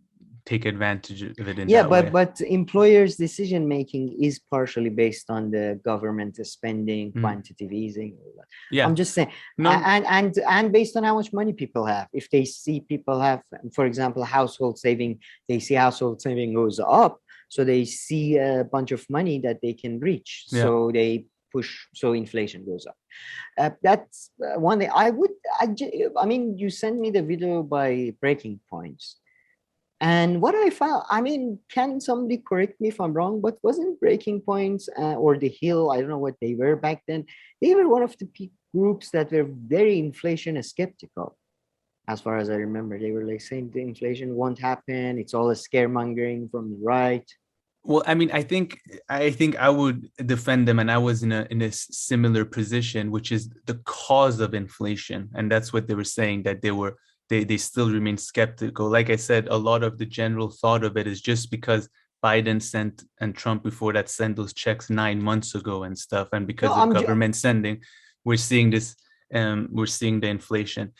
take advantage of it in that way. But employers' decision making is partially based on the government spending, quantitative easing. Yeah, I'm just saying, and based on how much money people have. If they see people have, for example, household saving, they see household saving goes up, so they see a bunch of money that they can reach. So they push, so inflation goes up. That's one thing. I mean, you sent me the video by Breaking Points, and what I found, I mean, can somebody correct me if I'm wrong, but wasn't Breaking Points or The Hill, I don't know what they were back then, they were one of the groups that were very inflation skeptical. As far as I remember, they were like saying the inflation won't happen. It's all a scaremongering from the right. Well, I mean, I think I would defend them, and I was in a similar position, which is the cause of inflation, and that's what they were saying, that they still remain skeptical. Like I said, a lot of the general thought of it is just because Biden sent and Trump before that sent those checks 9 months ago and stuff, and because of government sending, we're seeing this. We're seeing the inflation.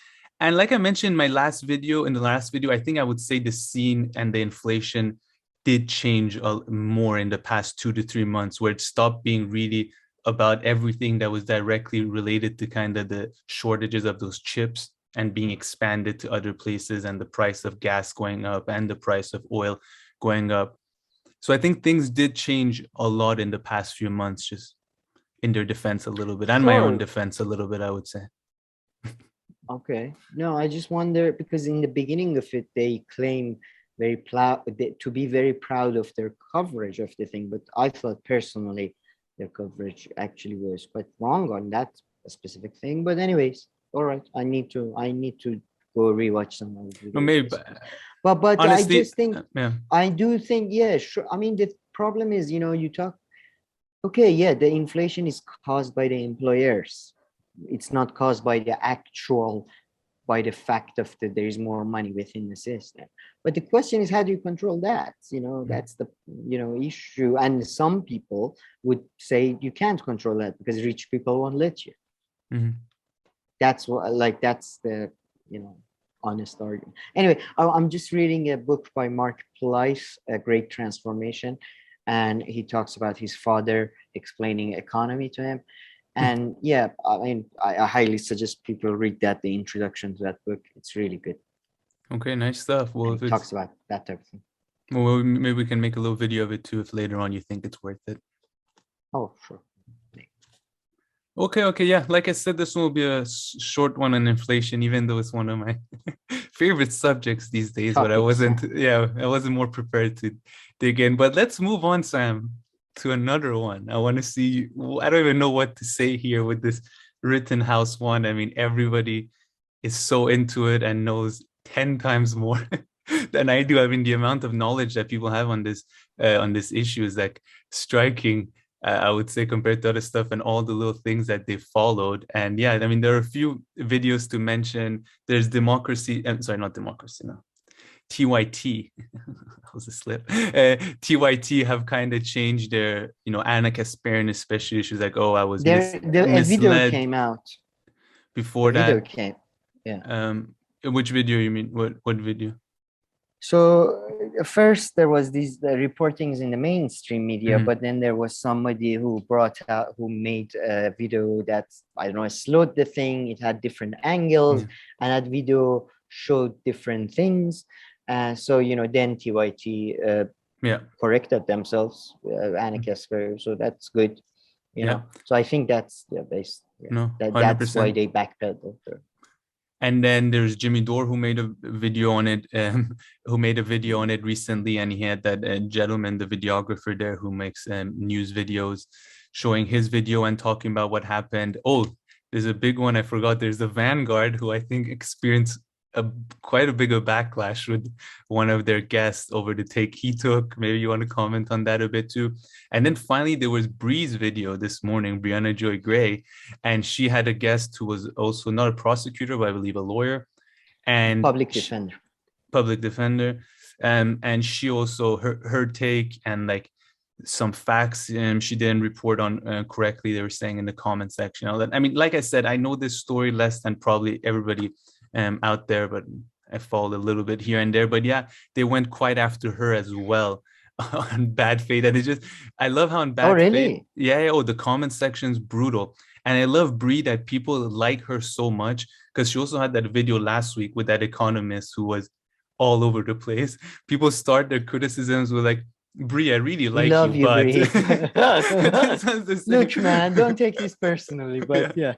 And like I mentioned in the last video, I think I would say the scene and the inflation did change more in the past 2 to 3 months, where it stopped being really about everything that was directly related to kind of the shortages of those chips and being expanded to other places, and the price of gas going up and the price of oil going up. So I think things did change a lot in the past few months, just in their defense a little bit, and my own defense a little bit, I would say. Okay. No, I just wonder, because in the beginning of it, they claim to be very proud of their coverage of the thing. But I thought personally, their coverage actually was quite wrong on that specific thing. But anyways. All right. I need to go rewatch some of the No, videos. maybe, But I honestly, just think, yeah. I do think, yeah, sure. I mean, the problem is, you talk, okay, yeah, the inflation is caused by the employers. It's not caused by the actual, by the fact of that there is more money within the system. But the question is, how do you control that? That's the issue. And some people would say you can't control that because rich people won't let you. Mhm. That's what, like, that's the honest argument. Anyway, I'm just reading a book by Mark Plyce, A Great Transformation, and he talks about his father explaining economy to him. And yeah, I mean, I highly suggest people read that, the introduction to that book. It's really good. Okay, nice stuff. Well, And if it it's talks about that type of thing. well, maybe we can make a little video of it too if later on you think it's worth it. Oh, sure. Okay, yeah. Like I said, this one will be a short one on inflation, even though it's one of my favorite subjects these days. But I Topics. wasn't more prepared to dig in. But let's move on, Sam, to another one. I want to see. I don't even know what to say here with this Rittenhouse one. I mean, everybody is so into it and knows 10 times more than I do. I mean, the amount of knowledge that people have on this issue is like striking. I would say, compared to other stuff and all the little things that they followed. And yeah, I mean, there are a few videos to mention. There's democracy. Sorry, not democracy. No, TYT. That was a slip. TYT have kind of changed their, Anna Kasparian especially. She's like, oh, I was A video misled came out. before A video that. came. Yeah. Which video you mean? What video? So first there was these reportings in the mainstream media, Mhm. but then there was somebody who made a video that, I don't know, slowed the thing. It had different angles, Yeah. and that video showed different things. So then TYT Yeah. corrected themselves, Anna Casper. So that's good. Yeah. So I think that's the base. Yeah. No, That's why 100%. they backpedaled. And then there's Jimmy Dore who made a video on it, recently, and he had that gentleman, the videographer there, who makes news videos, showing his video and talking about what happened. Oh, there's a big one I forgot. There's the Vanguard, who I think experienced quite a bigger backlash with one of their guests over the take he took. Maybe you want to comment on that a bit too. And then finally, there was Bree's video this morning, Brianna Joy Gray, and she had a guest who was also not a prosecutor, but I believe a lawyer, and Public defender. Public defender. And she also her take and like some facts she didn't report on correctly. They were saying in the comment section. All that. I mean, like I said, I know this story less than probably everybody out there, but I followed a little bit here and there. But yeah, they went quite after her as well on bad faith. And it's just, I love how in bad faith, Really? yeah, oh, the comment section's brutal. And I love Brie that people like her so much because she also had that video last week with that economist who was all over the place. People start their criticisms with like, Brie, I really We like love you, you, but Brie. Look, Look, man, don't take this personally, but yeah.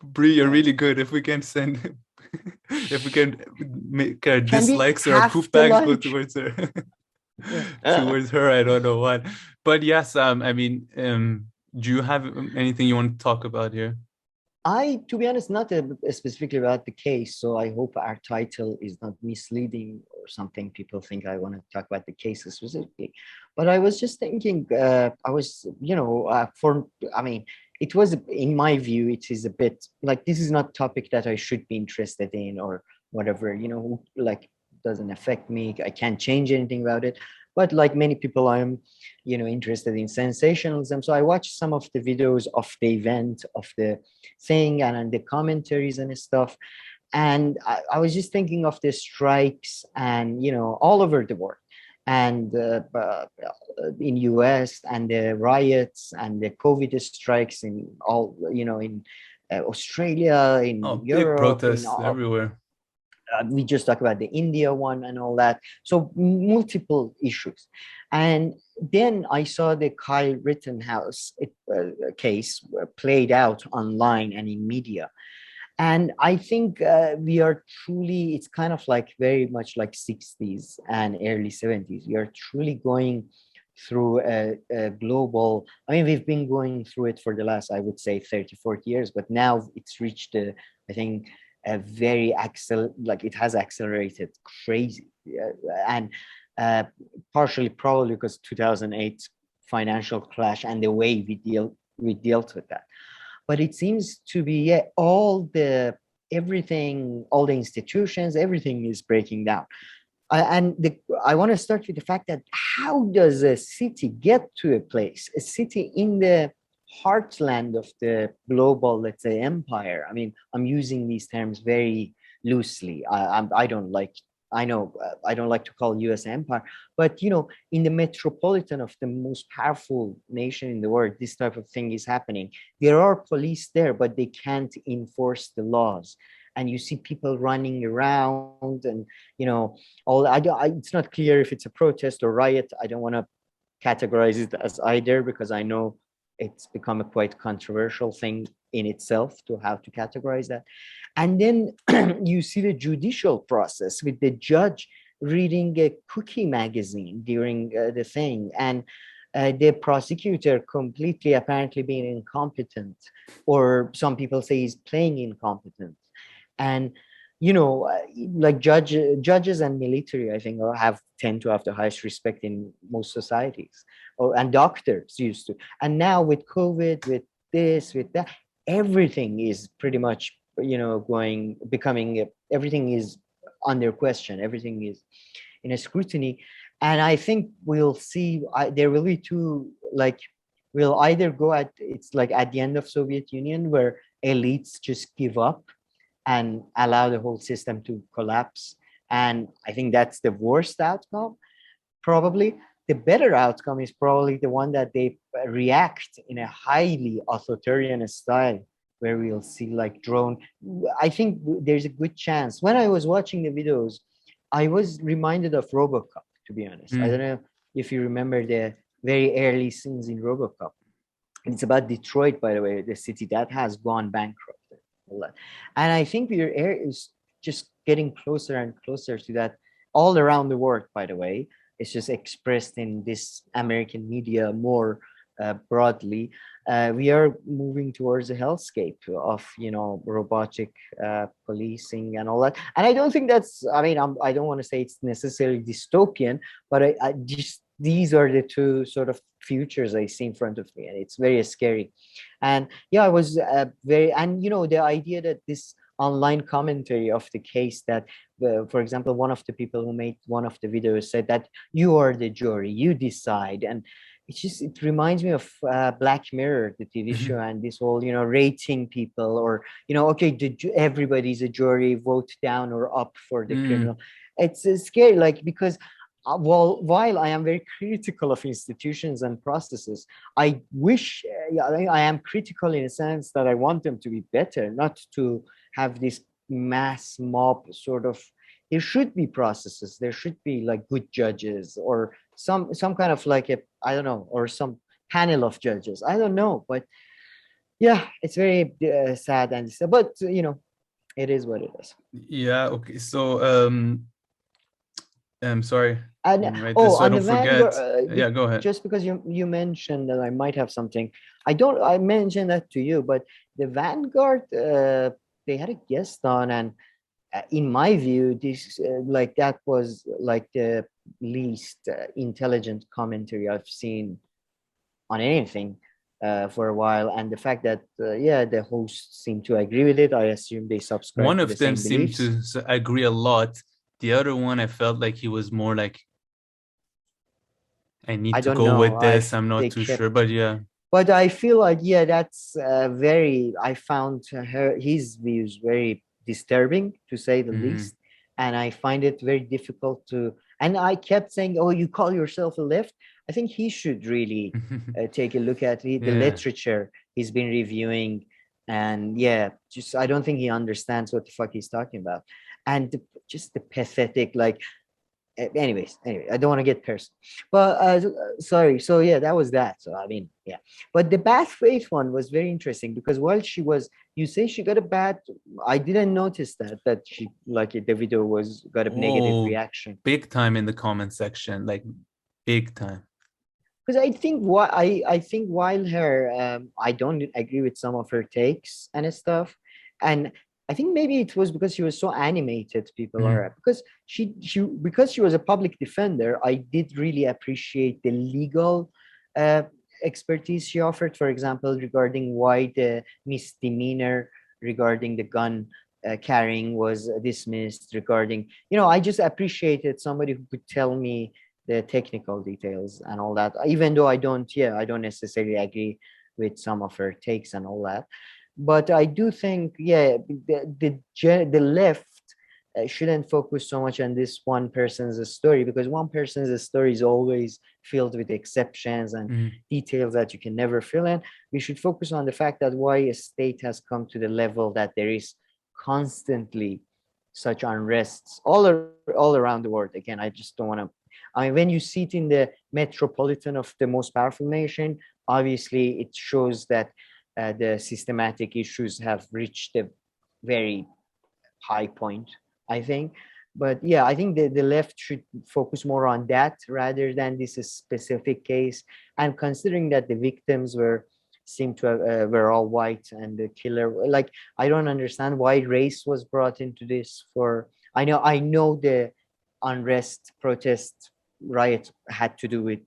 Brie, you're really good. If we can send, if we can make our Can we dislikes or our half poop the bags go lunch? towards her, Yeah. towards her, I don't know what. But yes, I mean, do you have anything you want to talk about here? To be honest, not specifically about the case. So I hope our title is not misleading or something. People think I want to talk about the case specifically. But I was just thinking, it was, in my view, it is a bit like, this is not topic that I should be interested in or whatever, like, doesn't affect me. I can't change anything about it. But like many people, I'm interested in sensationalism. So I watched some of the videos of the event, of the thing, and the commentaries and stuff. And I was just thinking of the strikes and all over the world, and in US, and the riots and the COVID strikes in all, in Australia, in Big Europe, in protests all. everywhere. We just talk about the India one and all that. So multiple issues. And then I saw the Kyle Rittenhouse case played out online and in media. And I think we are truly, it's kind of like very much like 60s and early 70s. We are truly going through a global, I mean, we've been going through it for the last, I would say, 30, 40 years, but now it's reached, I think, a very like it has accelerated crazy. And uh, partially probably because 2008 financial crash and the way we dealt with that. But it seems to be, yeah, everything, all the institutions, everything is breaking down. I want to start with the fact that how does a city get to a place, a city in the heartland of the global, let's say, empire? I mean, I'm using these terms very loosely. I don't like, I know I don't like to call US empire, but in the metropolitan of the most powerful nation in the world, this type of thing is happening. There are police there, but they can't enforce the laws. And you see people running around, and all it's not clear if it's a protest or riot. I don't want to categorize it as either, because I know it's become a quite controversial thing in itself to how to categorize that. And then you see the judicial process with the judge reading a cookie magazine during the thing, and the prosecutor completely apparently being incompetent, or some people say he's playing incompetent. And like judges and military, I think, tend to have the highest respect in most societies, and doctors used to. And now with COVID, with this, with that, everything is pretty much becoming, everything is under question, everything is in a scrutiny. And I think we'll see, there will be two, like, we'll either go at, it's like at the end of Soviet Union, where elites just give up and allow the whole system to collapse. And I think that's the worst outcome. Probably the better outcome is probably the one that they react in a highly authoritarian style, where we'll see like drone. I think there's a good chance. When I was watching the videos, I was reminded of RoboCop, to be honest. I don't know if you remember the very early scenes in RoboCop. It's about Detroit, by the way, the city that has gone bankrupt. And I think your air is just getting closer and closer to that all around the world, by the way. It's just expressed in this American media more broadly. We are moving towards a hellscape of, robotic policing and all that. And I don't think that's, I mean, I don't want to say it's necessarily dystopian, but I just, these are the two sort of futures I see in front of me, and it's very scary. And yeah, I was and the idea that this online commentary of the case, that for example, one of the people who made one of the videos said that you are the jury, you decide. And it reminds me of Black Mirror, the TV show, and this whole rating people, or okay, everybody's a jury, vote down or up for the criminal. It's scary, like, because while I am very critical of institutions and processes, I wish, I am critical in a sense that I want them to be better, not to have this mass mob sort of. There should be processes. There should be like good judges, or some kind of like I don't know, or some panel of judges. I don't know, but yeah, it's very sad, and but it is what it is. Yeah. Okay. So I'm sorry. And so I on the don't forget. Vanguard, Go ahead. just because you mentioned that I might have something, I mentioned that to you, but the Vanguard, they had a guest on, and in my view, this like that was like the least intelligent commentary I've seen on anything for a while. And the fact that the hosts seem to agree with it, I assume they subscribe. One to of the them same seemed beliefs. to agree a lot. The other one, I felt like he was more like, I need to don't go know. with this. I'm not too sure, but yeah. But I feel like, that's I found his views very disturbing, to say the least. And I find it very difficult to, and I kept saying, oh, you call yourself a left? I think he should really take a look at the literature he's been reviewing. And just, I don't think he understands what the fuck he's talking about. And just the pathetic, like, anyway, I don't want to get personal, but sorry. So that was that. So I mean, but the bad faith one was very interesting, because while you say she got a bad, I didn't notice that she, like, the video got a negative reaction. Big time in the comment section, like big time. because I think while her I don't agree with some of her takes and stuff, and I think maybe it was because she was so animated. People Mhm. are because because she was a public defender. I did really appreciate the legal uh, expertise she offered. For example, regarding why the misdemeanor regarding the gun carrying was dismissed. Regarding, I just appreciated somebody who could tell me the technical details and all that, even though I don't necessarily agree with some of her takes and all that. But I do think, the left shouldn't focus so much on this one person's story, because one person's story is always filled with exceptions and Mhm. details that you can never fill in. We should focus on the fact that why a state has come to the level that there is constantly such unrests all around the world. Again, I just don't want to. I mean, when you see it in the metropolitan of the most powerful nation, obviously it shows that the systematic issues have reached a very high point, I think. But yeah, I think the left should focus more on that rather than this specific case. And considering that the victims seem to have were all white, and the killer, like, I don't understand why race was brought into this. For I know the unrest, protest, riot had to do with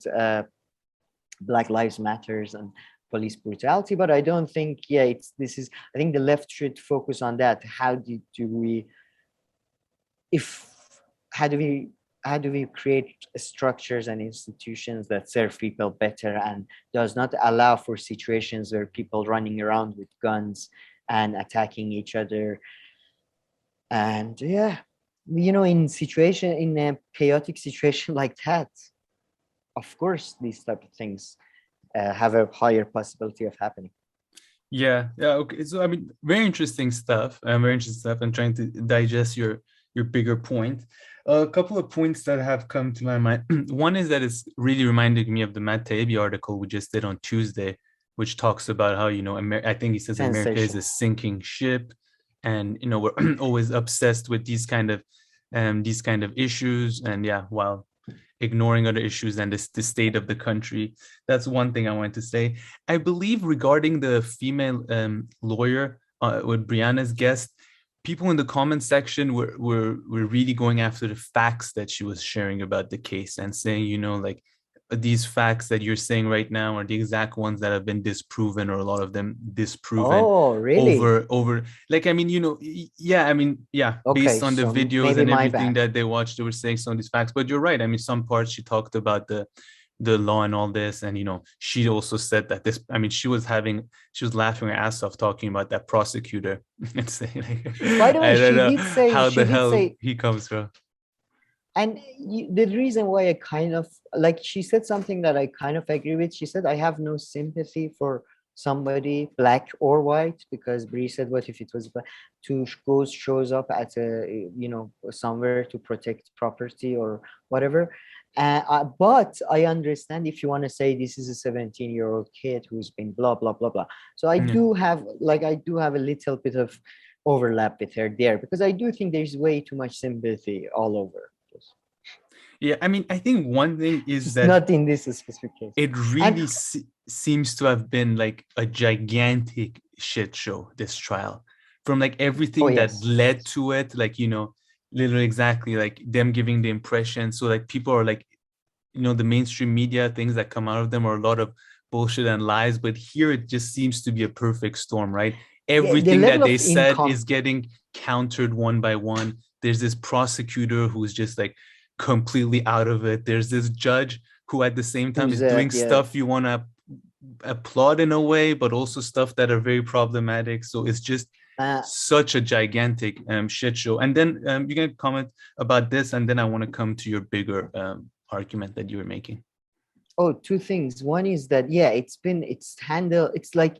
Black Lives Matters and police brutality, but I don't think, it's this is I think the left should focus on that. Do we if how do we how do we create structures and institutions that serve people better and does not allow for situations where people running around with guns and attacking each other. And yeah, in a chaotic situation like that, of course these type of things have a higher possibility of happening. Yeah, yeah, okay. So I mean, very interesting stuff. Very interesting stuff. I'm trying to digest your bigger point. A couple of points that have come to my mind. One is that it's really reminding me of the Taibbi article we just did on Tuesday, which talks about how, I think he says America is a Sensational. sinking ship, and we're always obsessed with these kind of issues, and yeah, while ignoring other issues and the state of the country. That's one thing I wanted to say. I believe regarding the female lawyer with Brianna's guest, people in the comment section were really going after the facts that she was sharing about the case and saying, like, these facts that you're saying right now are the exact ones that have been disproven, or a lot of them disproven Oh, really? over like, I mean, yeah, I mean, yeah, Okay, based on the so videos maybe and my everything bad. that they watched, they were saying some of these facts. But you're right, I mean, some parts she talked about the law and all this, and she also said that this, I mean, she was laughing her ass off talking about that prosecutor and saying, like, By the way, I don't she know did say, how she the did hell say, he comes from. and the reason why I kind of like, she said something that I kind of agree with. She said, I have no sympathy for somebody black or white, because Bree said, what if it was black, shows up at somewhere to protect property or whatever. But I understand if you want to say this is a 17-year-old kid who's been blah blah blah blah. So Yeah. I do have a little bit of overlap with her there, because I do think there's way too much sympathy all over. Yeah, I mean, I think one thing is Just that not in this specific case. it And really seems to have been like a gigantic shit show, this trial, from like oh everything that yes, led to it, like, literally exactly like them giving the impression. So like people are like, the mainstream media, things that come out of them are a lot of bullshit and lies. But here it just seems to be a perfect storm, right? the Everything level that they of said income is getting countered one by one. There's this prosecutor who's just like completely out of it. There's this judge who at the same time is who's doing yeah stuff you want to applaud in a way, but also stuff that are very problematic. So it's just uh, such a gigantic shit show. And then you can comment about this, and then I want to come to your bigger argument that you were making. oh, two things. One is that, it's like,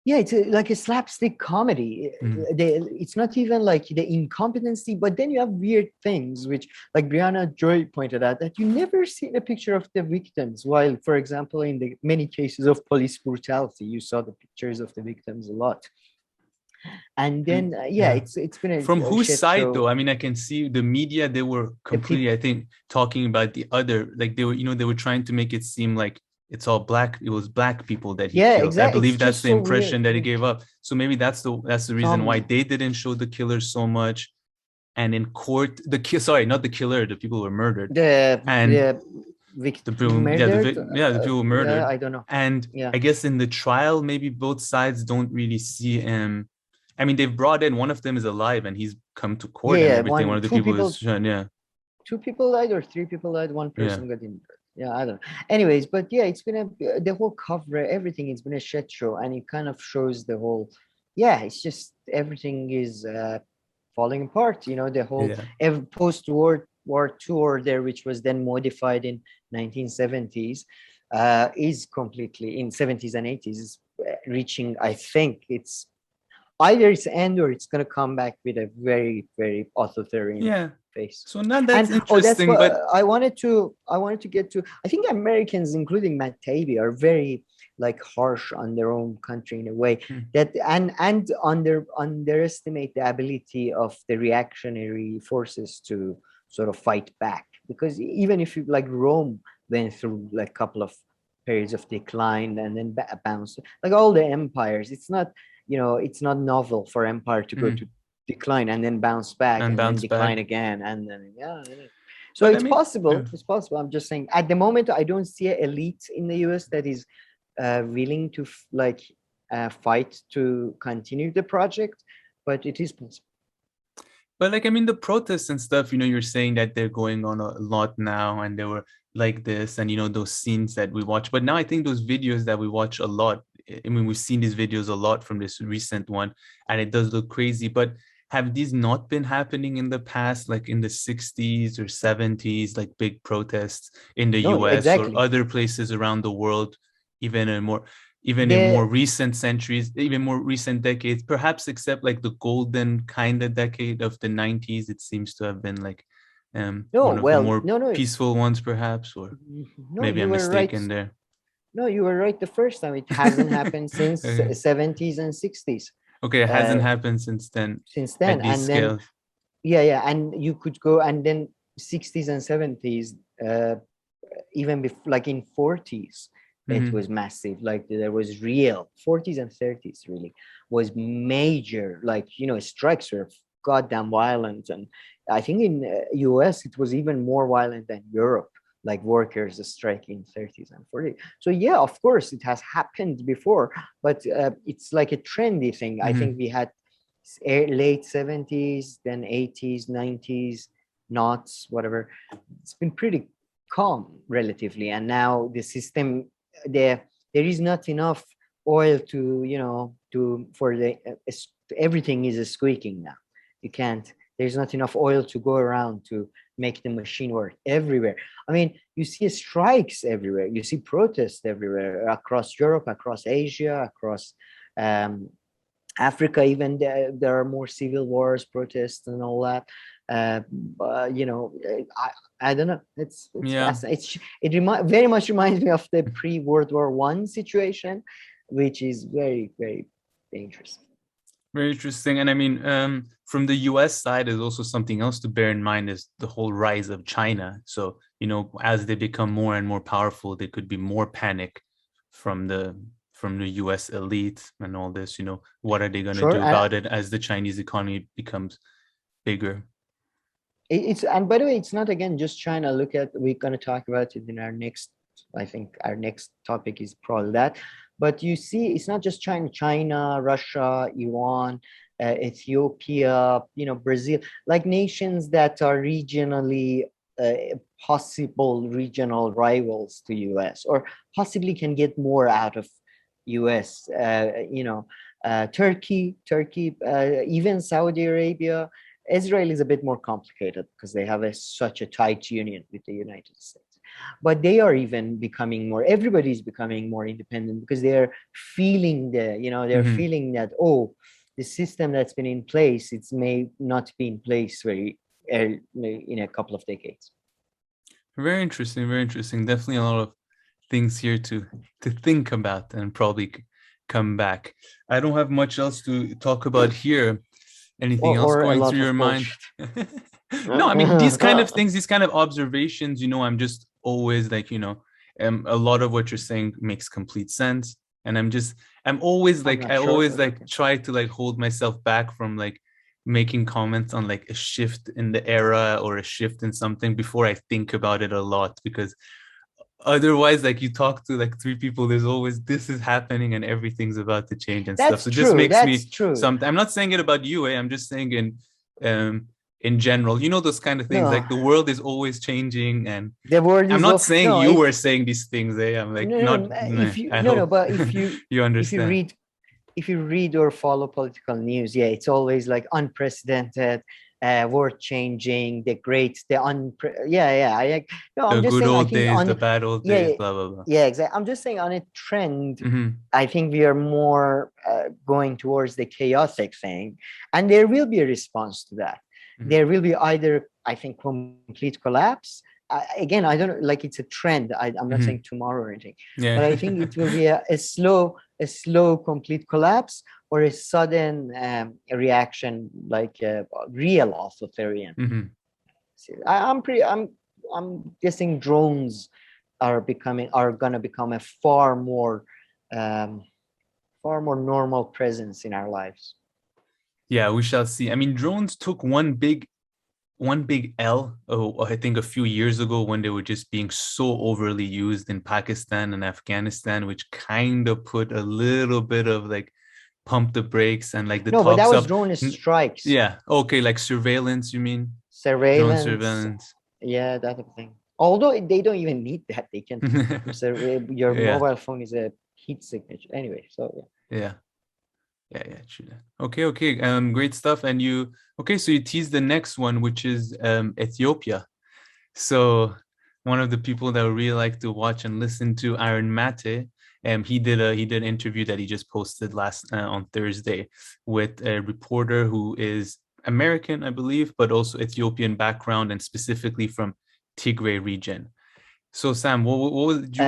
it's like a slapstick comedy. Mm. It's not even like the incompetency, but then you have weird things, which, like Brianna Joy pointed out, that you never see a picture of the victims. While, for example, in the many cases of police brutality, you saw the pictures of the victims a lot. And then Yeah. it's been From a whose shit side show. though? I mean, I can see the media, they were The completely, people, I think, talking about the other, like they were, they were trying to make it seem like it's all black, it was black people that he yeah, killed. I exactly. It's believe that's just the so weird. impression that he gave up. So maybe that's the reason why Some they didn't show the killer so much. And in court, sorry, not the killer, the people were murdered. And the the victim people, yeah, murdered. the people Yeah, murdered. I don't know. And Yeah, I guess in the trial, maybe both sides don't really see him. I mean, they've brought in, one of them is alive and he's come to court and everything. One of the people is shown. Yeah, two people died or three people died. One yeah, person got injured. Yeah, I don't know. Anyways, but yeah, it's been the whole cover, everything. It's been a shit show, and it kind of shows the whole. Yeah, it's just everything is falling apart. The whole yeah, post-War II order, which was then modified in 1970s, is completely in 70s and 80s is reaching. I think it's either it's end or it's going to come back with a very, very authoritarian yeah. face. So now And that's that's interesting, what but I wanted to get to. I think Americans, including Matt Taibbi, are very like harsh on their own country in a way that and underestimate the ability of the reactionary forces to sort of fight back. Because even if you like Rome went through like a couple of periods of decline and then bounced, like all the empires, it's not novel for empire to go to decline and then bounce back and and then bounce back. decline again and then so But I it's mean, possible. It's possible. I'm just saying at the moment I don't see an elite in the US that is willing to fight to continue the project, but it is possible. but like, I mean, the protests and stuff, you're saying that they're going on a lot now and they were like this and, those scenes that we watch. But now I think those videos that we watch a lot, I mean, we've seen these videos a lot from this recent one and it does look crazy. But have these not been happening in the past, like in the 60s or 70s, like big protests in the No, US or exactly. other places around the world, even in more The recent centuries, even more recent decades, perhaps except like the golden kind of decade of the 90s, it seems to have been like no, one of the well, more no, peaceful ones, perhaps, or no, maybe you I'm were right. mistaken there. No, you were right the first time. It hasn't happened since Okay. 70s and 60s. Okay, it Uh, hasn't happened since then since then, at these and then scales. yeah, and you could go and then 60s and 70s, even like in 40s, it Mm-hmm. was massive. Like there was real 40s and 30s really was major. Like strikes were goddamn violent, and I think in US it was even more violent than Europe. Like workers striking 30s and 40s. So yeah, of course it has happened before, but it's like a trendy thing. I think Mm-hmm. we had late 70s, then 80s, 90s, knots, whatever. It's been pretty calm relatively, and now the system there is not enough oil to for the everything is squeaking now. You can't. There's not enough oil to go around to make the machine work everywhere. I mean, you see strikes everywhere. You see protests everywhere across Europe, across Asia, across Africa. Even there are more civil wars, protests, and all that. You know, I don't know. It's Yeah. fascinating. Very much reminds me of the pre-World War I situation, which is very, very dangerous. Very interesting. And I mean, from the US side, is also something else to bear in mind is the whole rise of China. So, as they become more and more powerful, there could be more panic from the US elite and all this. What are they going to Sure, do about it as the Chinese economy becomes bigger? it's and by the way, it's not again just China. We're going to talk about it in our next. I think our next topic is probably that. But you see, it's not just China, Russia, Iran, Ethiopia, Brazil, like nations that are regionally possible regional rivals to US, or possibly can get more out of US. Turkey, even Saudi Arabia. Israel is a bit more complicated because they have such a tight union with the United States. But they are even becoming more, everybody's becoming more independent because they're feeling feeling that, the system that's been in place, it's may not be in place in a couple of decades. Very interesting, very interesting. Definitely a lot of things here to think about and probably come back. I don't have much else to talk about here. Anything else or a going lot through of your mind? bullshit. No, I mean, these kind of things, these kind of observations, I'm just always like, a lot of what you're saying makes complete sense. And I'm always I'm like, not I sure, always but like okay. try to like hold myself back from like making comments on like a shift in the era or a shift in something before I think about it a lot, because otherwise, like you talk to like three people, there's always this is happening and everything's about to change and stuff. That's So it just true. makes That's me true. something. I'm not saying it about you, I'm just saying in general, those kind of things. No, Like the world is always changing, and the word I'm is not all saying no. you were saying these things. I'm like No, not. no. If you I no, hope but you if you understand. read or follow political news, yeah, it's always like unprecedented, world changing, no, The I'm just good saying. I old think days, the on bad old yeah, days, yeah, blah blah blah. yeah, exactly. I'm just saying on a trend. Mm-hmm. I think we are more going towards the chaotic thing, and there will be a response to that. Mm-hmm. There will be either, I think, complete collapse. Again, I don't know, like it's a trend. I'm not Mm-hmm. saying tomorrow or anything, Yeah. but I think it will be a slow, complete collapse or a sudden reaction, like real authoritarian. Mm-hmm. I'm guessing drones are gonna become a um, far more normal presence in our lives. Yeah, we shall see. I mean, drones took one big L, I think a few years ago, when they were just being so overly used in Pakistan and Afghanistan, which kind of put a little bit of like pump the brakes and like the No, but that talks was up. drone strikes, Yeah, okay, like surveillance, you mean? Drone surveillance, surveillance. yeah, that type of thing. Although they don't even need that, they can. Your Yeah, mobile phone is a heat signature anyway. So yeah. yeah, yeah, true that. Okay, great stuff. And so you teased the next one, which is Ethiopia. So one of the people that I really like to watch and listen to, Aaron Maté, he did an interview that he just posted last on Thursday with a reporter who is American, I believe, but also Ethiopian background and specifically from Tigray region. So Sam, do you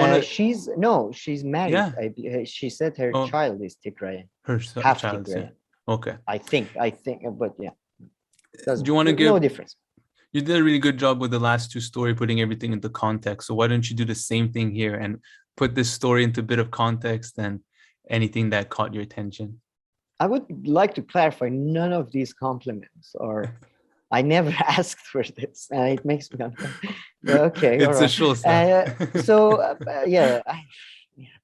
want to? She's married. Yeah. She said her Oh, child is Tigrayan, her half child's yeah. Tigrayan. Okay. I think, but yeah, Do doesn't you want to no give? difference. You did a really good job with the last two story, putting everything into context. So why don't you do the same thing here and put this story into a bit of context and anything that caught your attention? I would like to clarify none of these compliments or I never asked for this. It makes me uncomfortable. Okay, all It's a right. show, Sam. Yeah,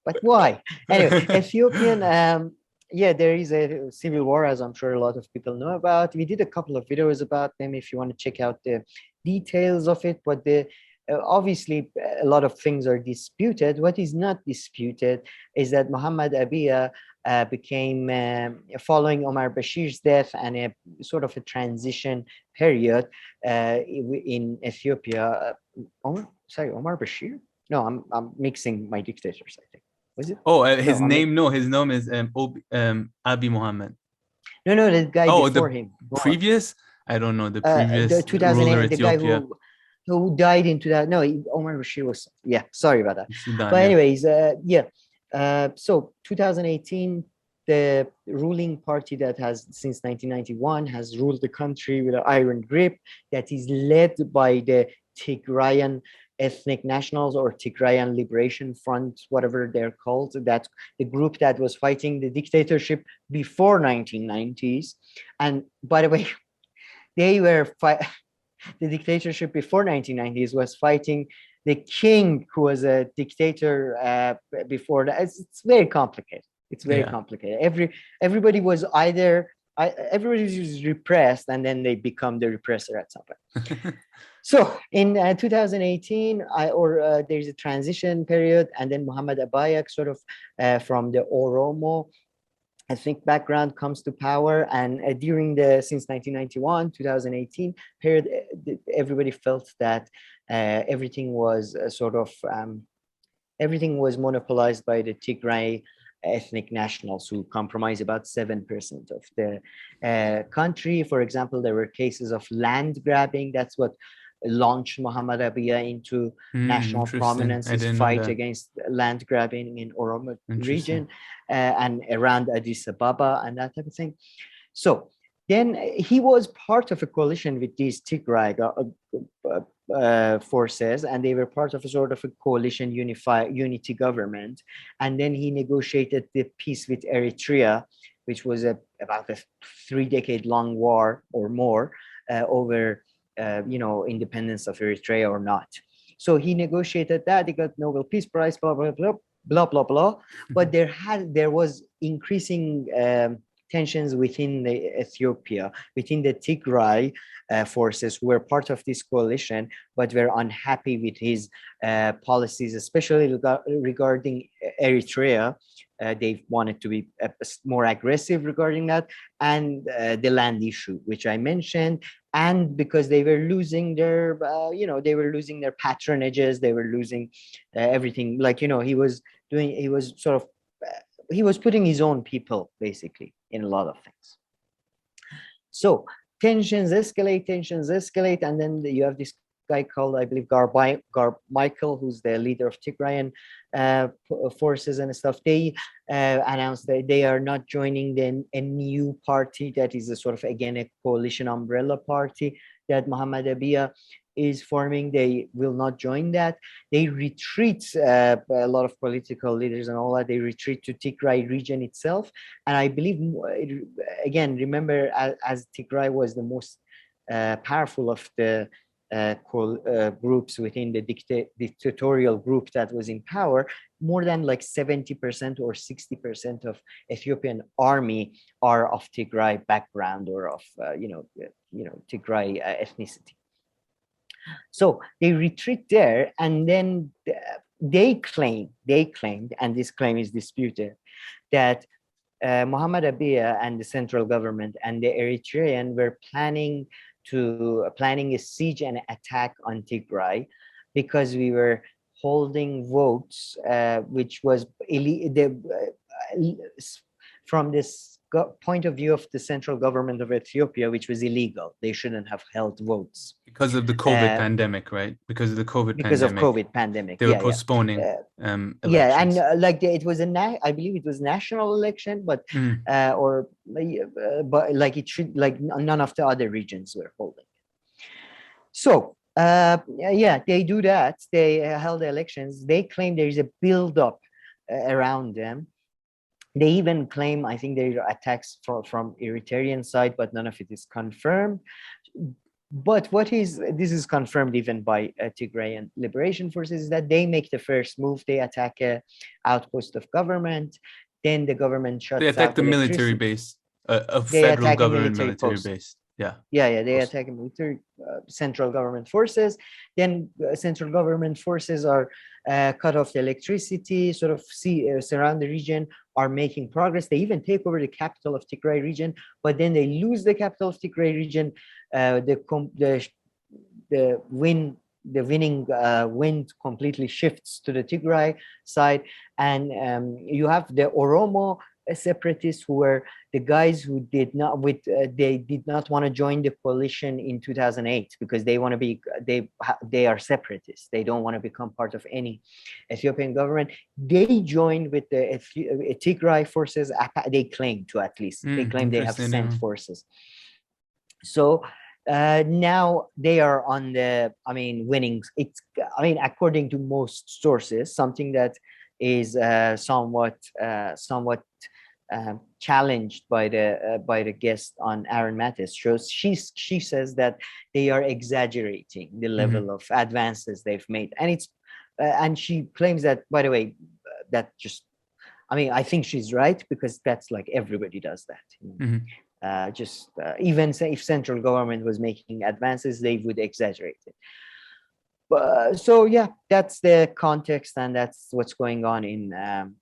but why? Anyway, Ethiopian. Yeah, there is a civil war, as I'm sure a lot of people know about. We did a couple of videos about them. If you want to check out the details of it, but obviously a lot of things are disputed. What is not disputed is that Muhammad Abiy became following Omar Bashir's death and a sort of a transition period in Ethiopia. Omar Bashir? No, I'm mixing my dictators, I think. Was it? Oh, No, his name. No, his name is Abiy Muhammad. no, the guy Oh, before the him. previous. I don't know the The previous ruler 2008, the guy Ethiopia. who died into that. No, Omar Bashir was. Yeah, sorry about that. Sudan. But Yeah. anyways, yeah. So 2018, the ruling party that has since 1991 has ruled the country with an iron grip that is led by the Tigrayan ethnic nationals or Tigrayan Liberation Front, whatever they're called, that the group that was fighting the dictatorship before 1990s. And by the way, they were the dictatorship before 1990s was fighting the king who was a dictator before that. It's very complicated. It's very Yeah. complicated. Everybody was everybody was repressed and then they become the repressor at some point. So in 2018, there's a transition period, and then Muhammad Abiy sort of from the Oromo, I think, background comes to power, and during the since 1991 2018 period, everybody felt that everything was everything was monopolized by the Tigray ethnic nationals who comprise about 7% of the country. For example, there were cases of land grabbing. That's what launched Muhammad Abiy into national Interesting. prominence, I his didn't know fight that. against land grabbing in Oromo Interesting. region and around Addis Ababa and that type of thing. So then he was part of a coalition with these Tigray forces, and they were part of a sort of a coalition unity government. And then he negotiated the peace with Eritrea, which was about a 3-decade-long war or more over, independence of Eritrea or not. So he negotiated that. He got Nobel Peace Prize, blah blah blah blah blah blah. But there was increasing tensions within Ethiopia, within the Tigray forces who were part of this coalition, but were unhappy with his policies, especially regarding Eritrea. They wanted to be more aggressive regarding that, and the land issue, which I mentioned, and because they were losing their, they were losing their patronages, they were losing everything. Like, he was putting his own people basically in a lot of things. So tensions escalate, and then you have this guy called, I believe, Michael, who's the leader of Tigrayan forces and stuff. They announced that they are not joining a new party that is a sort of, again, a coalition umbrella party that Muhammad Abiy is forming. They will not join that. They retreat, a lot of political leaders and all that, they retreat to Tigray region itself. And I believe, again, remember, as Tigray was the most powerful of the groups within the dictatorial group that was in power, more than like 70% or 60% of Ethiopian army are of Tigray background or of Tigray ethnicity. So they retreat there, and then they claimed, and this claim is disputed, that Muhammad Abiy and the central government and the Eritrean were planning a siege and attack on Tigray, because we were holding votes, which was from this point of view of the central government of Ethiopia, which was illegal. They shouldn't have held votes because of the COVID pandemic, right? Because of the COVID pandemic, they were postponing and elections. it was I believe it was national election, but but like it should, like none of the other regions were holding. So they do that. They held elections. They claim there is a build-up around them. They even claim, I think, there are attacks from Eritrean side, but none of it is confirmed. But this is confirmed even by Tigrayan liberation forces, is that they make the first move. They attack an outpost of government. Then the government shuts They attack the military base, a federal government military base. They attack military central government forces. Then central government forces are cut off the electricity, sort of surround the region, are making progress. They even take over the capital of Tigray region, but then they lose the capital of Tigray region. The winning wind completely shifts to the Tigray side, and you have the Oromo separatists, who were the guys who did not want to join the coalition in 2008, because they want to be they are separatists. They don't want to become part of any Ethiopian government. They joined with the Tigray forces. They claim to, at least they claim they have sent forces. So now they are on the winning. According to most sources, something that is somewhat challenged by the guest on Aaron Maté's shows. She says that they are exaggerating the level of advances they've made, and it's and she claims that, by the way, that just I think she's right, because that's like everybody does that. Even say if central government was making advances, they would exaggerate it. So yeah, that's the context, and that's what's going on in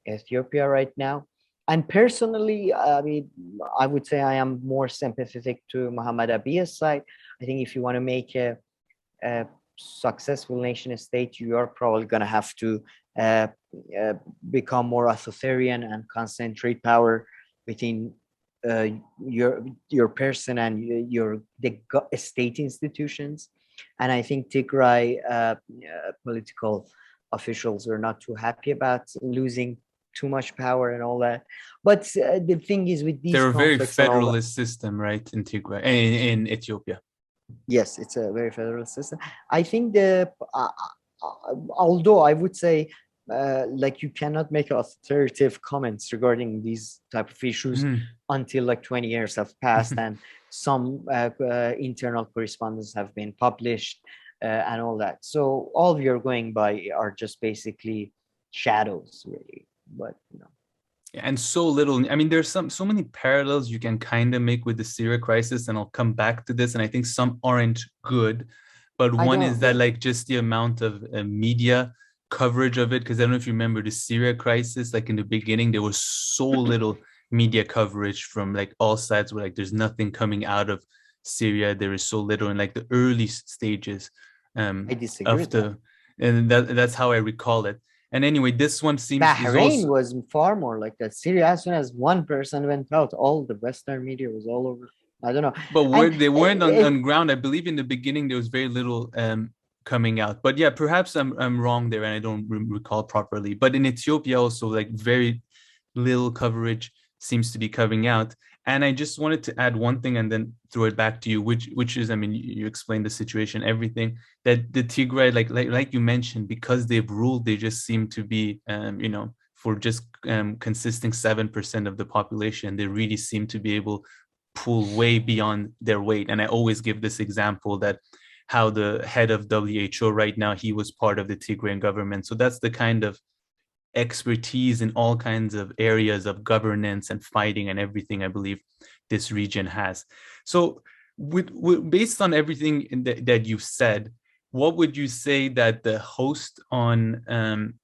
Ethiopia right now. And personally, I would say I am more sympathetic to Muhammad Abiy's side. I think if you want to make a successful nation state, you are probably going to have to become more authoritarian and concentrate power within your person and the state institutions. And I think Tigray political officials were not too happy about losing too much power and all that. But the thing is with these they're a very conflicts and all that, federalist system, right? In Tigray, in Ethiopia. yes, it's a very federal system. I think although I would say like you cannot make authoritative comments regarding these type of issues until like 20 years have passed and some internal correspondence have been published and all that. So all we are going by are just basically shadows, really. But you know. And so little. I mean, there's so many parallels you can kind of make with the Syria crisis, and I'll come back to this. And I think some aren't good, but one is that like just the amount of media coverage of it. Because I don't know if you remember the Syria crisis. Like in the beginning, there was so little media coverage from like all sides. Where like there's nothing coming out of Syria. There is so little in like the early stages. I disagree with that. And that's how I recall it. And anyway, this one seems Bahrain was far more like that. Syria, as soon as one person went out, all the Western media was all over. I don't know. But they weren't on ground. I believe in the beginning there was very little coming out. But yeah, perhaps I'm wrong there and I don't recall properly. But in Ethiopia also, like very little coverage seems to be coming out. And I just wanted to add one thing and then throw it back to you, which is, I mean, you explained the situation, everything, that the Tigray, like you mentioned, because they've ruled, they just seem to be, for just consisting 7% of the population, they really seem to be able to pull way beyond their weight. And I always give this example that how the head of WHO right now, he was part of the Tigrayan government. So that's the kind of expertise in all kinds of areas of governance and fighting and everything I believe this region has. So based on everything that you've said, what would you say that the host on Aaron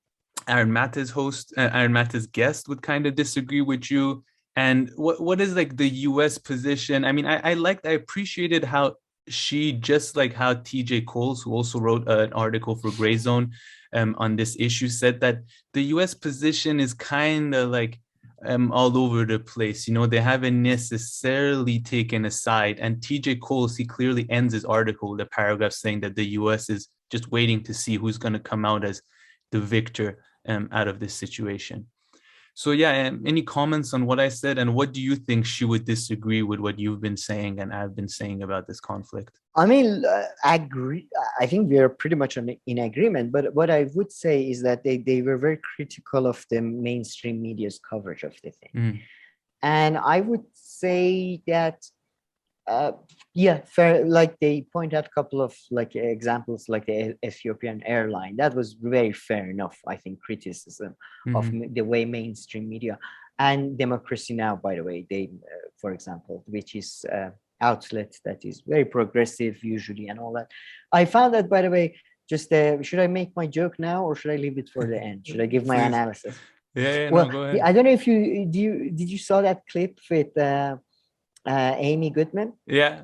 Maté's guest would kind of disagree with you? And what is like the US position? I mean, I appreciated how she, just like how TJ Coles, who also wrote an article for Gray Zone on this issue, said that the US position is kind of like all over the place. You know, they haven't necessarily taken a side. And TJ Coles, he clearly ends his article with a paragraph saying that the US is just waiting to see who's going to come out as the victor out of this situation. So yeah, any comments on what I said, and what do you think she would disagree with what you've been saying and I've been saying about this conflict? I mean, I agree. I think we are pretty much in agreement. But what I would say is that they were very critical of the mainstream media's coverage of the thing. And I would say that, fair. Like they point out a couple of like examples, like the Ethiopian airline. That was very fair enough, I think, criticism of the way mainstream media and Democracy Now, by the way, they, for example, which is outlet that is very progressive usually and all that. I found that, by the way, just should I make my joke now or should I leave it for the end? Should I give my analysis? Well, no, go ahead. I don't know if did you saw that clip with Amy Goodman? Yeah.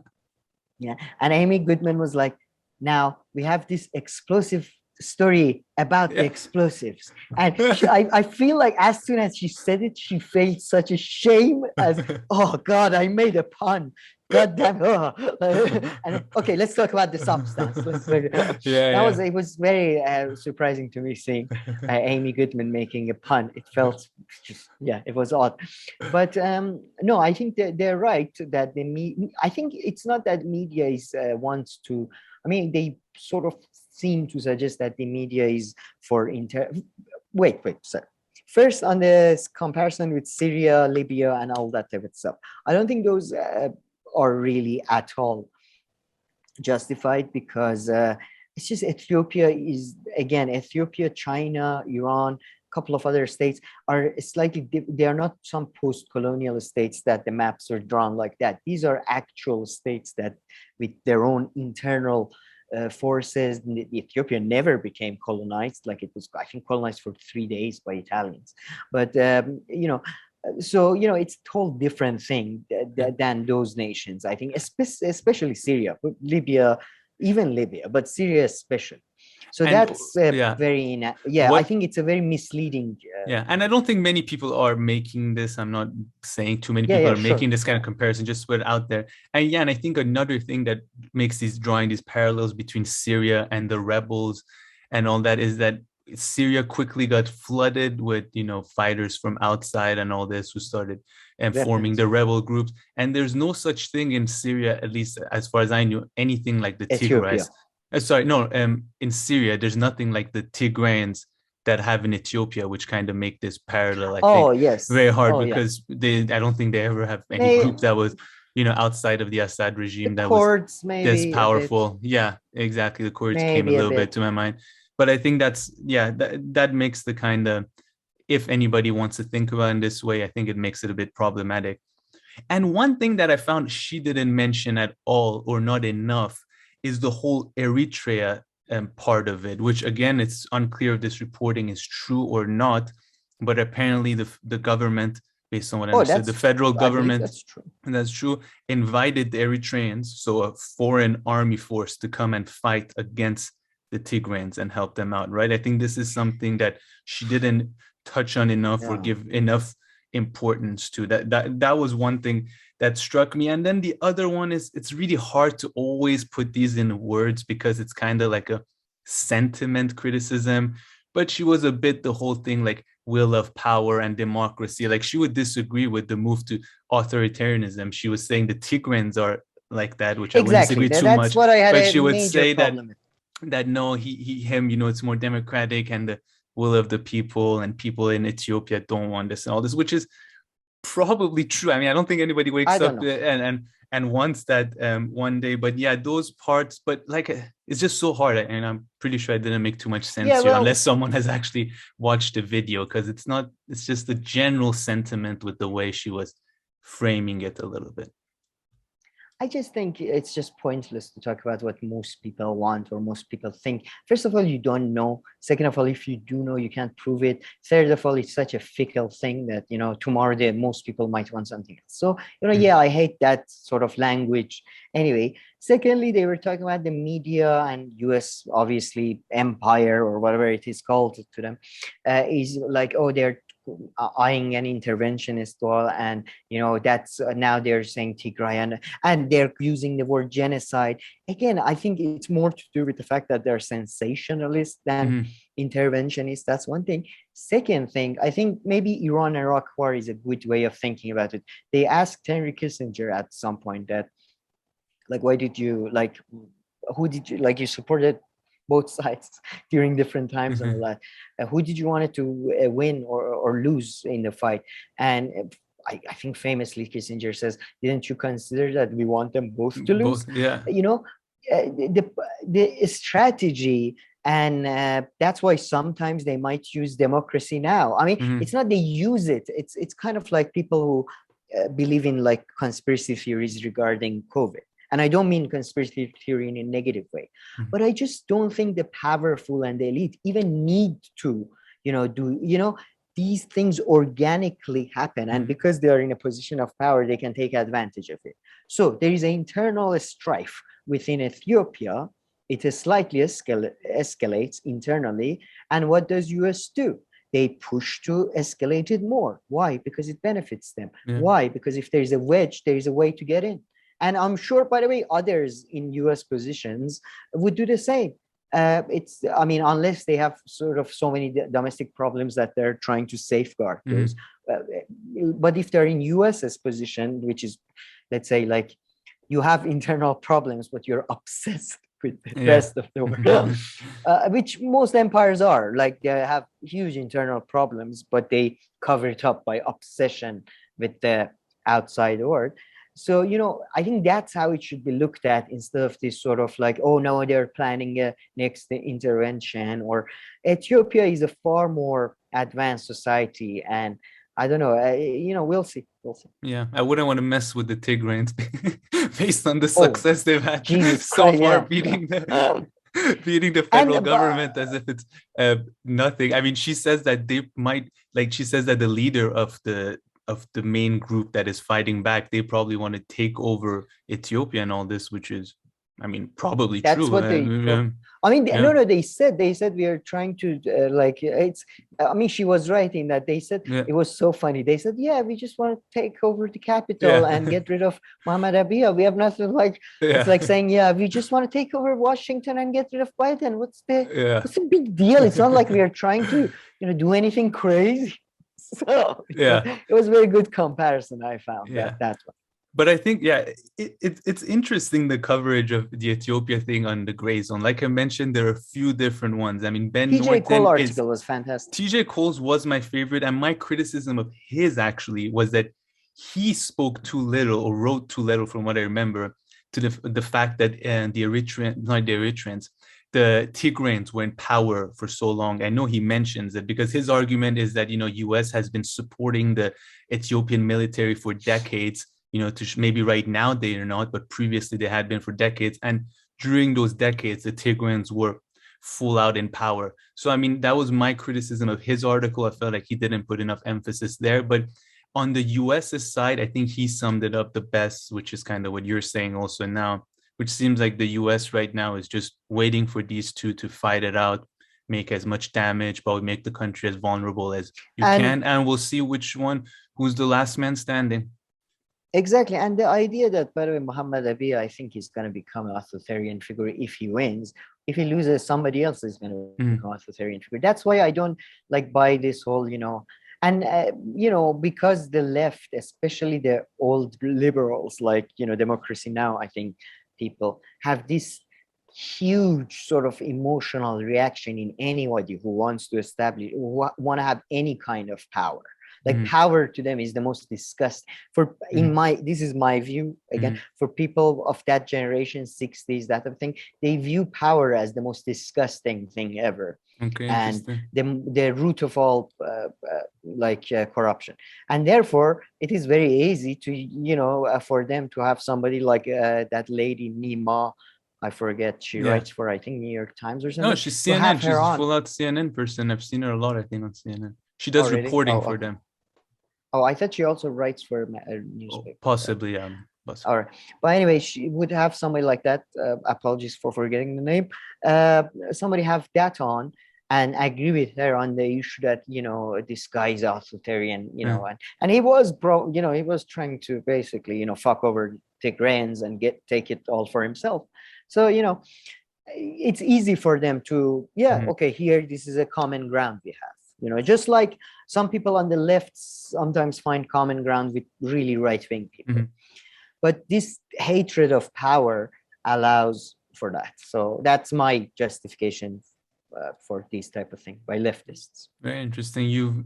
And Amy Goodman was like, now we have this explosive story about the explosives. And I feel like as soon as she said it, she felt such a shame as, oh God, I made a pun. God damn. Oh. And okay, let's talk about the substance. It was very surprising to me seeing Amy Goodman making a pun. It felt just, it was odd. But no, I think they're right that I think it's not that media is wants to, I mean, they sort of seem to suggest that the media is for wait, sorry. First, on this comparison with Syria, Libya, and all that type of stuff, I don't think those are really at all justified, because it's just Ethiopia, China, Iran, a couple of other states are slightly, they are not some post-colonial states that the maps are drawn like that. These are actual states that with their own internal forces. Ethiopia never became colonized, like it was, I think, colonized for 3 days by Italians. But so it's a whole different thing than those nations. I think, especially Syria, Libya, even Libya, but Syria especially. So And that's yeah, I think it's a very misleading. Yeah, and I don't think many people are making this. I'm not saying too many people are Sure. making this kind of comparison, just put it out there. And yeah, and I think another thing that makes these drawing these parallels between Syria and the rebels and all that is that Syria quickly got flooded with, fighters from outside and all this who started and forming Weapons. the rebel groups. And there's no such thing in Syria, at least as far as I knew, anything like the Ethiopia. Tigris. Sorry, no, in Syria, there's nothing like the Tigrayans that have in Ethiopia, which kind of make this parallel, I think, Yes. very hard because I don't think they ever have any group that was, outside of the Assad regime that Kurds, was maybe this powerful. Yeah, exactly. The Kurds came a little bit to my mind, but I think that makes the kind of, if anybody wants to think about it in this way, I think it makes it a bit problematic. And one thing that I found she didn't mention at all, or not enough, is the whole Eritrea part of it, which again, it's unclear if this reporting is true or not. But apparently, the government, based on what I understood, the federal government, that's true, invited the Eritreans, so a foreign army force, to come and fight against the Tigrayans and help them out. Right? I think this is something that she didn't touch on enough or give enough importance to. That was one thing that struck me. And then the other one is, it's really hard to always put these in words because it's kind of like a sentiment criticism, but she was a bit the whole thing like will of power and democracy. Like she would disagree with the move to authoritarianism. She was saying the Tigrayans are like that, which I wouldn't disagree too much. What I had but she would say that no, him, it's more democratic and the will of the people, and people in Ethiopia don't want this and all this, which is probably true. I mean, I don't think anybody wakes up and wants that one day. But yeah, those parts. But like, it's just so hard, and I'm pretty sure I didn't make too much sense here, unless someone has actually watched the video, because it's not. It's just the general sentiment with the way she was framing it a little bit. I just think it's just pointless to talk about what most people want or most people think. First of all, you don't know. Second of all, if you do know, you can't prove it. Third of all, it's such a fickle thing that, tomorrow most people might want something else. So, I hate that sort of language. Anyway, secondly, they were talking about the media and US, obviously, empire or whatever it is called to them, is like, they're eyeing an interventionist wall, and that's now they're saying Tigray, and they're using the word genocide. Again, I think it's more to do with the fact that they're sensationalist than interventionist. That's one thing. Second thing, I think maybe Iran-Iraq war is a good way of thinking about it. They asked Henry Kissinger at some point that, like, why did you who did you you supported both sides during different times and all that. Who did you want it to win or lose in the fight? And I think famously Kissinger says, didn't you consider that we want them both to lose? Yeah. The strategy, and that's why sometimes they might use democracy now. I mean, it's not they use it. It's kind of like people who believe in like conspiracy theories regarding COVID. And I don't mean conspiracy theory in a negative way, but I just don't think the powerful and the elite even need to, do, these things organically happen. And because they are in a position of power, they can take advantage of it. So there is an internal strife within Ethiopia. It is slightly escalates internally. And what does US do? They push to escalate it more. Why? Because it benefits them. Why? Because if there's a wedge, there is a way to get in. And I'm sure, by the way, others in US positions would do the same. Unless they have sort of so many domestic problems that they're trying to safeguard those. But if they're in US's position, which is, let's say, like you have internal problems, but you're obsessed with the rest of the world, which most empires are. Like they have huge internal problems, but they cover it up by obsession with the outside world. So, I think that's how it should be looked at, instead of this sort of like, oh, no, they're planning a next intervention. Or Ethiopia is a far more advanced society. And I don't know, we'll see. Yeah, I wouldn't want to mess with the Tigrayans based on the success they've had so far, beating the federal government as if it's nothing. I mean, she says that they might, she says that the leader of the main group that is fighting back, they probably want to take over Ethiopia and all this, which is, I mean, probably that's true. What I mean, Yeah. no, they said we are trying to like it's. I mean, she was right in that they said Yeah. it was so funny. They said, yeah, we just want to take over the capital Yeah. and get rid of Muhammad Abiy. We have nothing like. It's like Yeah. saying, yeah, we just want to take over Washington and get rid of Biden. What's Yeah. the big deal? It's not like we are trying to do anything crazy. So Yeah. it was a very good comparison. I found Yeah. that one. But I think, yeah, it's interesting, the coverage of the Ethiopia thing on the gray zone. Like I mentioned, there are a few different ones. I mean, Ben TJ Cole Norton is article was fantastic. TJ Cole's was my favorite, and my criticism of his actually was that he spoke too little or wrote too little, from what I remember, to the fact that the Tigrayans were in power for so long. I know he mentions it because his argument is that U.S. has been supporting the Ethiopian military for decades. Maybe right now they are not, but previously they had been for decades. And during those decades, the Tigrayans were full out in power. So, I mean, that was my criticism of his article. I felt like he didn't put enough emphasis there. But on the US's side, I think he summed it up the best, which is kind of what you're saying also now, which seems like the US right now is just waiting for these two to fight it out, make as much damage, but make the country as vulnerable as you can. And we'll see who's the last man standing. Exactly. And the idea that, by the way, Muhammad Abiy, I think he's going to become an authoritarian figure if he wins. If he loses, somebody else is going to become an authoritarian figure. That's why I don't buy this whole, and, because the left, especially the old liberals, Democracy Now!, I think people have this huge sort of emotional reaction in anybody who wants to establish, want to have any kind of power. Power to them is the most disgusting. This is my view again. For people of that generation, 60s, that type of thing, they view power as the most disgusting thing ever. Okay, and the root of all corruption. And therefore, it is very easy to for them to have somebody like that lady Nima. I forget. She writes for, I think, New York Times or something. No, she's CNN. She's a full-out CNN person. I've seen her a lot, I think, on CNN. She does reporting for them. Oh, I thought she also writes for a newspaper. Possibly, yeah. Possibly. All right. But anyway, she would have somebody like that. Apologies for forgetting the name. Somebody have that on and agree with her on the issue that, this guy is authoritarian, and he was he was trying to basically, fuck over Tigrayans and take it all for himself. So, it's easy for them to, okay, here, this is a common ground we have. Just like some people on the left sometimes find common ground with really right-wing people. But this hatred of power allows for that. So that's my justification for this type of thing by leftists. Very interesting. You've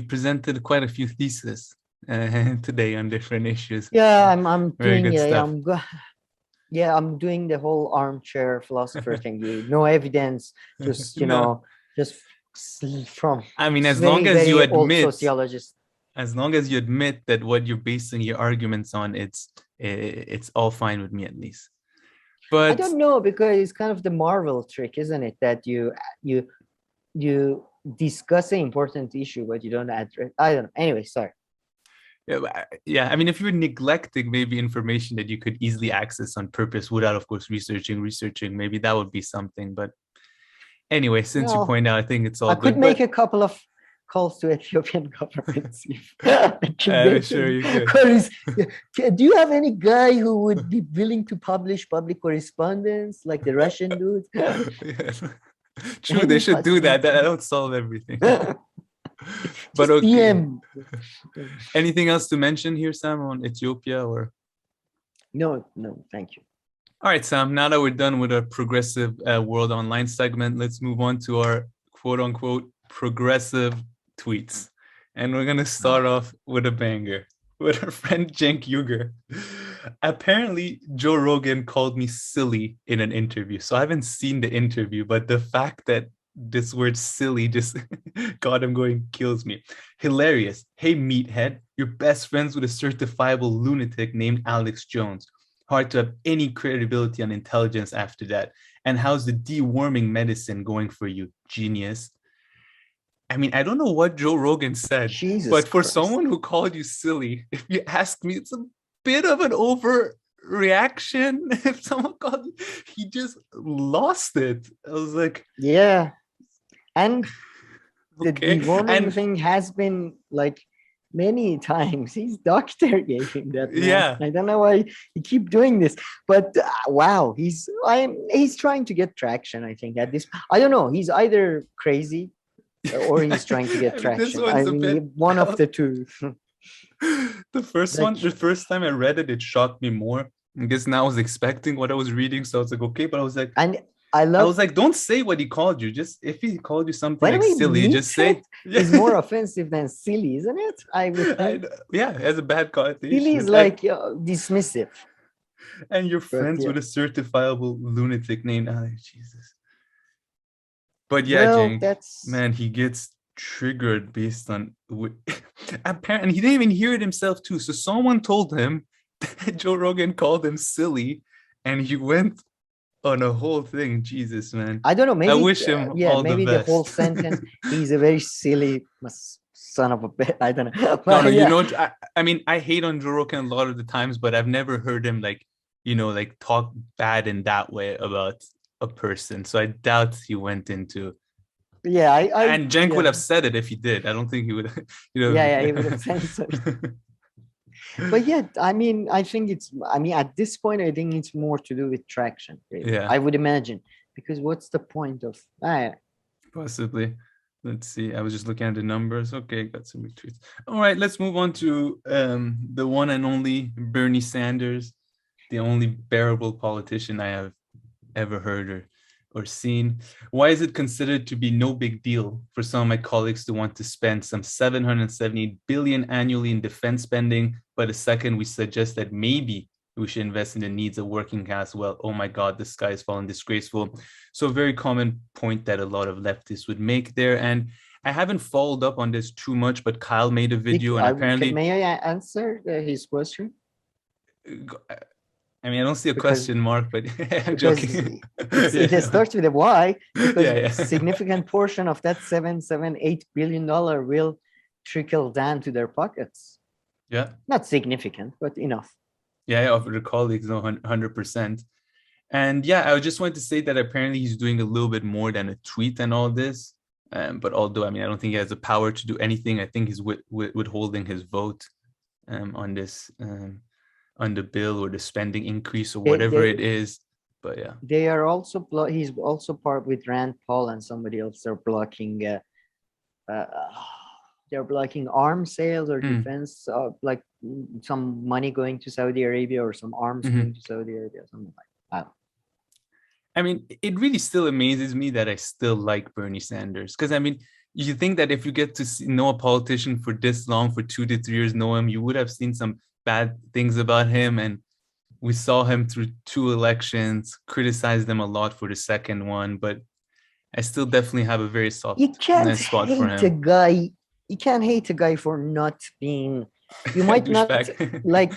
presented quite a few theses today on different issues. Yeah, I'm doing the whole armchair philosopher thing. No evidence, just just from. I mean, as long as you admit that what you're basing your arguments on, it's all fine with me, at least. But I don't know, because it's kind of the Marvel trick, isn't it? That you discuss an important issue, but you don't address. I don't know. Anyway, sorry. Yeah. I mean, if you're neglecting maybe information that you could easily access on purpose without, of course, researching, maybe that would be something. But anyway, since you point out, I think it's all good. I could make a couple of calls to Ethiopian government. Sure, you could. Do you have any guy who would be willing to publish public correspondence like the Russian dude? Yes. True, they should do that. That would solve everything. But okay. DM. Anything else to mention here, Sam, on Ethiopia, or? No, thank you. All right, Sam, now that we're done with our progressive World Online segment, let's move on to our quote-unquote progressive tweets. And we're going to start off with a banger with our friend Cenk. Apparently, Joe Rogan called me silly in an interview. So I haven't seen the interview, but the fact that this word silly just got him going kills me. Hilarious. Hey, meathead, you're best friends with a certifiable lunatic named Alex Jones. Hard to have any credibility on intelligence after that. And how's the deworming medicine going for you, genius? I mean, I don't know what Joe Rogan said, but for someone who called you silly, if you ask me, it's a bit of an reaction if someone called. He just lost it. I was like, yeah. And the okay. deworming And thing has been like many times. His doctor gave him that, man. yeah, I don't know why he keep doing this, but wow, he's trying to get traction. I think at this, I don't know. He's either crazy or he's trying to get I mean, this traction. one's I a bit. mean, one of the two. The first Like, one, the first time I read it, it shocked me more. I guess now I was expecting what I was reading, so I was like, okay, but and I I was love, like, don't say what he called you. Just if he called you something by the like way, silly, just say. is more offensive than silly, isn't it? I would think Yeah, it has a bad silly is connotation. like dismissive. And you're But friends yeah, with a certifiable lunatic named Alex. Jesus. But yeah, well, Cenk, that's man, he gets triggered based on apparently he didn't even hear it himself too. So someone told him that Joe Rogan called him silly, and he went on a whole thing. Jesus, man. I don't know. I Maybe wish him yeah, all the maybe the whole best. sentence. He's a very silly son of a bitch. I don't know. No, But you yeah, know, I mean, I hate on Joe Rogan a lot of the times, but I've never heard him like, like talk bad in that way about a person. So I doubt he went into. yeah, And Cenk would yeah, have said it if he did. I don't think he would, yeah. He would have censored. But yeah, I mean, I think it's. I mean, at this point, I think it's more to do with traction. Really, Yeah, I would imagine, because what's the point of? possibly. Let's see. I was just looking at the numbers. Okay, got some retweets. All right, let's move on to the one and only Bernie Sanders, the only bearable politician I have ever heard or seen. Why is it considered to be no big deal for some of my colleagues to want to spend some 770 billion annually in defense spending, but the second we suggest that maybe we should invest in the needs of working class, well, oh my God, the sky is falling, disgraceful. So a very common point that a lot of leftists would make there. And I haven't followed up on this too much, but Kyle made a video and apparently... May I answer his question? I mean, I don't see a Because question mark, but I'm because joking. it starts with a Y, because Yeah, yeah. significant portion of that $8 billion will trickle down to their pockets. Yeah. Not significant, but enough. Yeah, of the colleagues, no, 100%. And yeah, I just wanted to say that apparently he's doing a little bit more than a tweet and all this. But although, I mean, I don't think he has the power to do anything. I think he's withholding his vote on this, on the bill or the spending increase or whatever it is. But yeah, they are also he's also part with Rand Paul and somebody else. They're blocking arms sales or defense, like some money going to Saudi Arabia or some arms going to Saudi Arabia, something like that. I mean, it really still amazes me that I still like Bernie Sanders, because I mean, you think that if you get to know a politician for this long, for 2 to 3 years, know him, you would have seen some bad things about him. And we saw him through 2 elections, criticized them a lot for the second one, but I still definitely have a very soft spot for him. You can't hate a guy for not being, you might not like,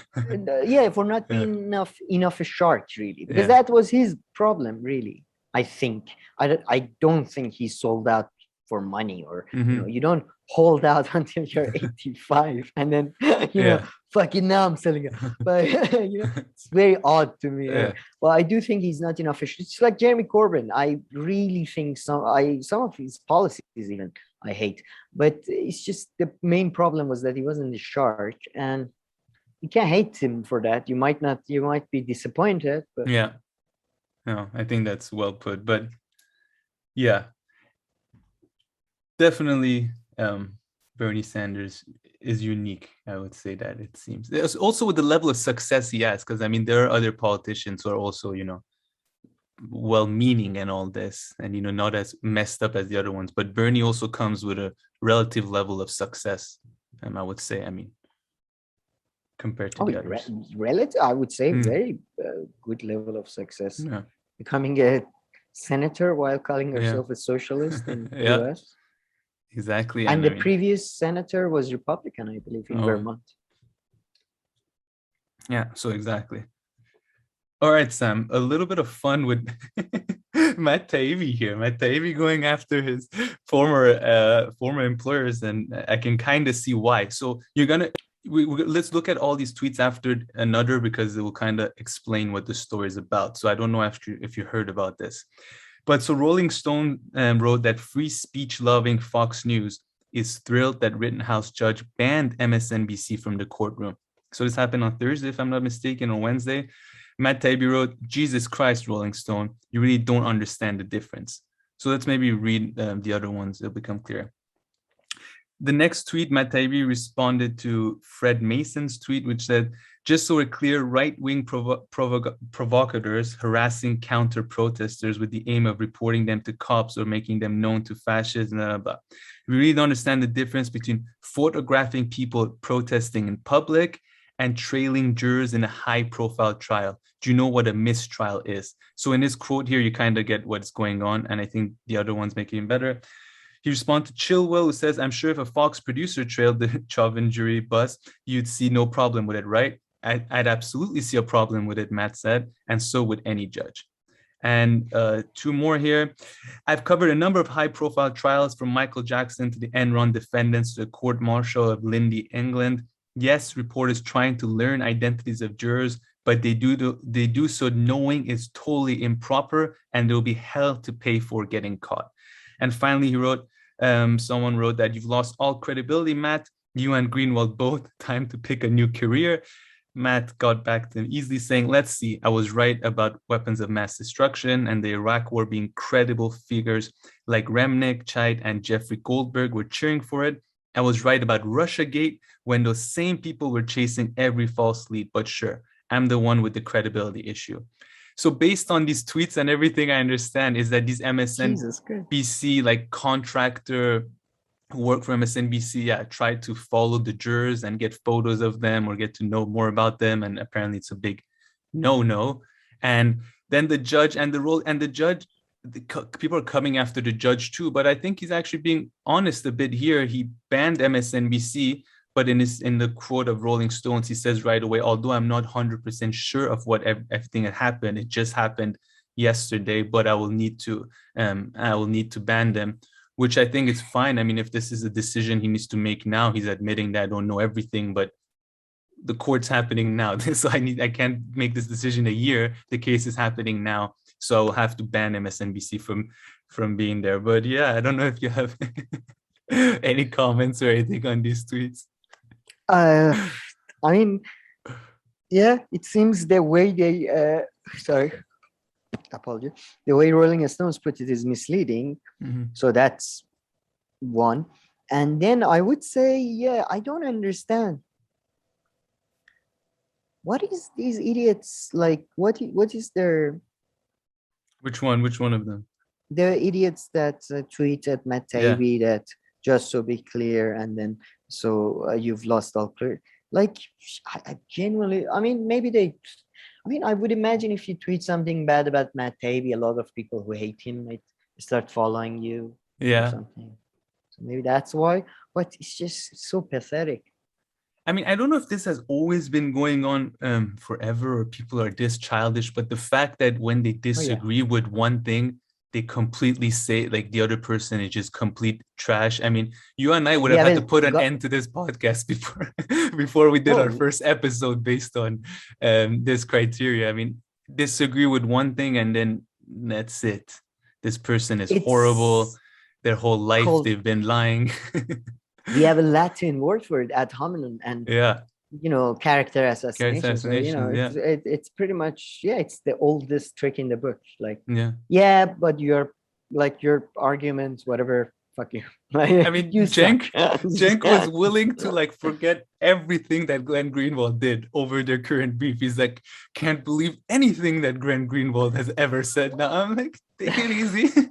for not being enough a shark, really, because that was his problem, really. I think I don't think he sold out for money, or you don't hold out until you're 85 and then fucking now I'm selling it. But it's very odd to me. Well, I do think he's not enough. It's like Jeremy Corbyn. I really think some of his policies even I hate, but it's just the main problem was that he wasn't the shark, and you can't hate him for that. You might be disappointed, but no, I think that's well put. But yeah, definitely Bernie Sanders is unique. I would say that, it seems. There's also with the level of success he has, because I mean, there are other politicians who are also, well-meaning and all this, and not as messed up as the other ones. But Bernie also comes with a relative level of success, I would say. I mean, compared to the others, relative, I would say very good level of success. Becoming a senator while calling herself a socialist in the US. Exactly. And the previous senator was Republican, I believe, in Vermont. Yeah, so exactly. All right, Sam, a little bit of fun with Maté here. Maté going after his former employers, and I can kind of see why. So you're gonna let's look at all these tweets after another, because it will kind of explain what the story is about. So I don't know if you heard about this. But so Rolling Stone wrote that free speech loving Fox News is thrilled that Rittenhouse judge banned MSNBC from the courtroom. So this happened on Thursday, if I'm not mistaken, or Wednesday. Matt Taibbi wrote, Jesus Christ, Rolling Stone, you really don't understand the difference. So let's maybe read the other ones. It'll become clear. The next tweet, Matt Taibbi responded to Fred Mason's tweet, which said, just so we're clear, right-wing provocateurs harassing counter-protesters with the aim of reporting them to cops or making them known to fascists, blah, blah, blah. We really don't understand the difference between photographing people protesting in public and trailing jurors in a high-profile trial. Do you know what a mistrial is? So in this quote here, you kind of get what's going on, and I think the other ones make it even better. He responded to Chilwell, who says, I'm sure if a Fox producer trailed the Chauvin jury bus, you'd see no problem with it, right? I'd absolutely see a problem with it, Matt said, and so would any judge. And two more here. I've covered a number of high-profile trials, from Michael Jackson to the Enron defendants to the court-martial of Lindy, England. Yes, reporters trying to learn identities of jurors, but they do so knowing it's totally improper, and they'll be hell to pay for getting caught. And finally, he wrote, someone wrote that you've lost all credibility, Matt. You and Greenwald both. Time to pick a new career. Matt got back to him easily, saying, let's see, I was right about weapons of mass destruction and the Iraq war being credible figures like Remnick, Chait, and Jeffrey Goldberg were cheering for it. I was right about Russiagate when those same people were chasing every false lead. But sure, I'm the one with the credibility issue. So based on these tweets and everything I understand is that these MSNBC like contractor who work for MSNBC tried to follow the jurors and get photos of them or get to know more about them. And apparently it's a big no. And then the judge and the judge, people are coming after the judge too, but I think he's actually being honest a bit here. He banned MSNBC, but in the quote of Rolling Stones, he says right away, although I'm not 100% sure of what everything had happened, it just happened yesterday, but I will need to ban them, which I think is fine. I mean, if this is a decision he needs to make now, he's admitting that I don't know everything, but the court's happening now. So I can't make this decision a year. The case is happening now. So I'll have to ban MSNBC from being there. But yeah, I don't know if you have any comments or anything on these tweets. I mean, yeah, it seems the way they apologies. The way Rolling Stones put it is misleading. Mm-hmm. So that's one. And then I would say, yeah, I don't understand. What is these idiots like? What is their? Which one of them? The idiots that tweeted Matt Taibbi that just so be clear, and then you've lost all clear. Like, I genuinely, I mean, maybe they. I mean, I would imagine if you tweet something bad about Matt Taibbi, a lot of people who hate him might start following you. Or something. So maybe that's why. But it's just so pathetic. I mean, I don't know if this has always been going on forever or people are this childish, but the fact that when they disagree with one thing, they completely say like the other person is just complete trash. I mean, you and I would have had to put an end to this podcast before we did our first episode based on this criteria. I mean, disagree with one thing and then that's it. This person is horrible. Their whole life they've been lying. We have a Latin word for it, ad hominem, and character assassination. So, it's pretty much it's the oldest trick in the book. Like but your arguments, whatever. Fuck you. I mean, Cenk was willing to like forget everything that Glenn Greenwald did over their current beef. He's like, can't believe anything that Glenn Greenwald has ever said. Now I'm like, take it easy.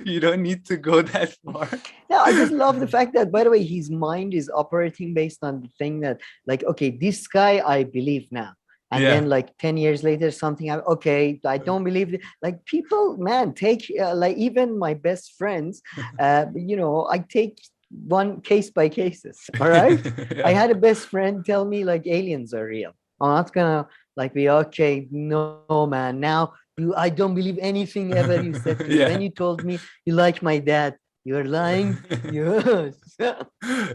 You don't need to go that far. No, I just love the fact that, by the way, his mind is operating based on the thing that, like, okay, this guy I believe now. And then, like, 10 years later, something, okay, I don't believe it. Like, people, man, take, like, even my best friends, I take one case by cases, all right? I had a best friend tell me, like, aliens are real. I'm not going to, like, be, okay, no, man, now, I don't believe anything ever you said to me. When you told me you like my dad, you're lying. Yes.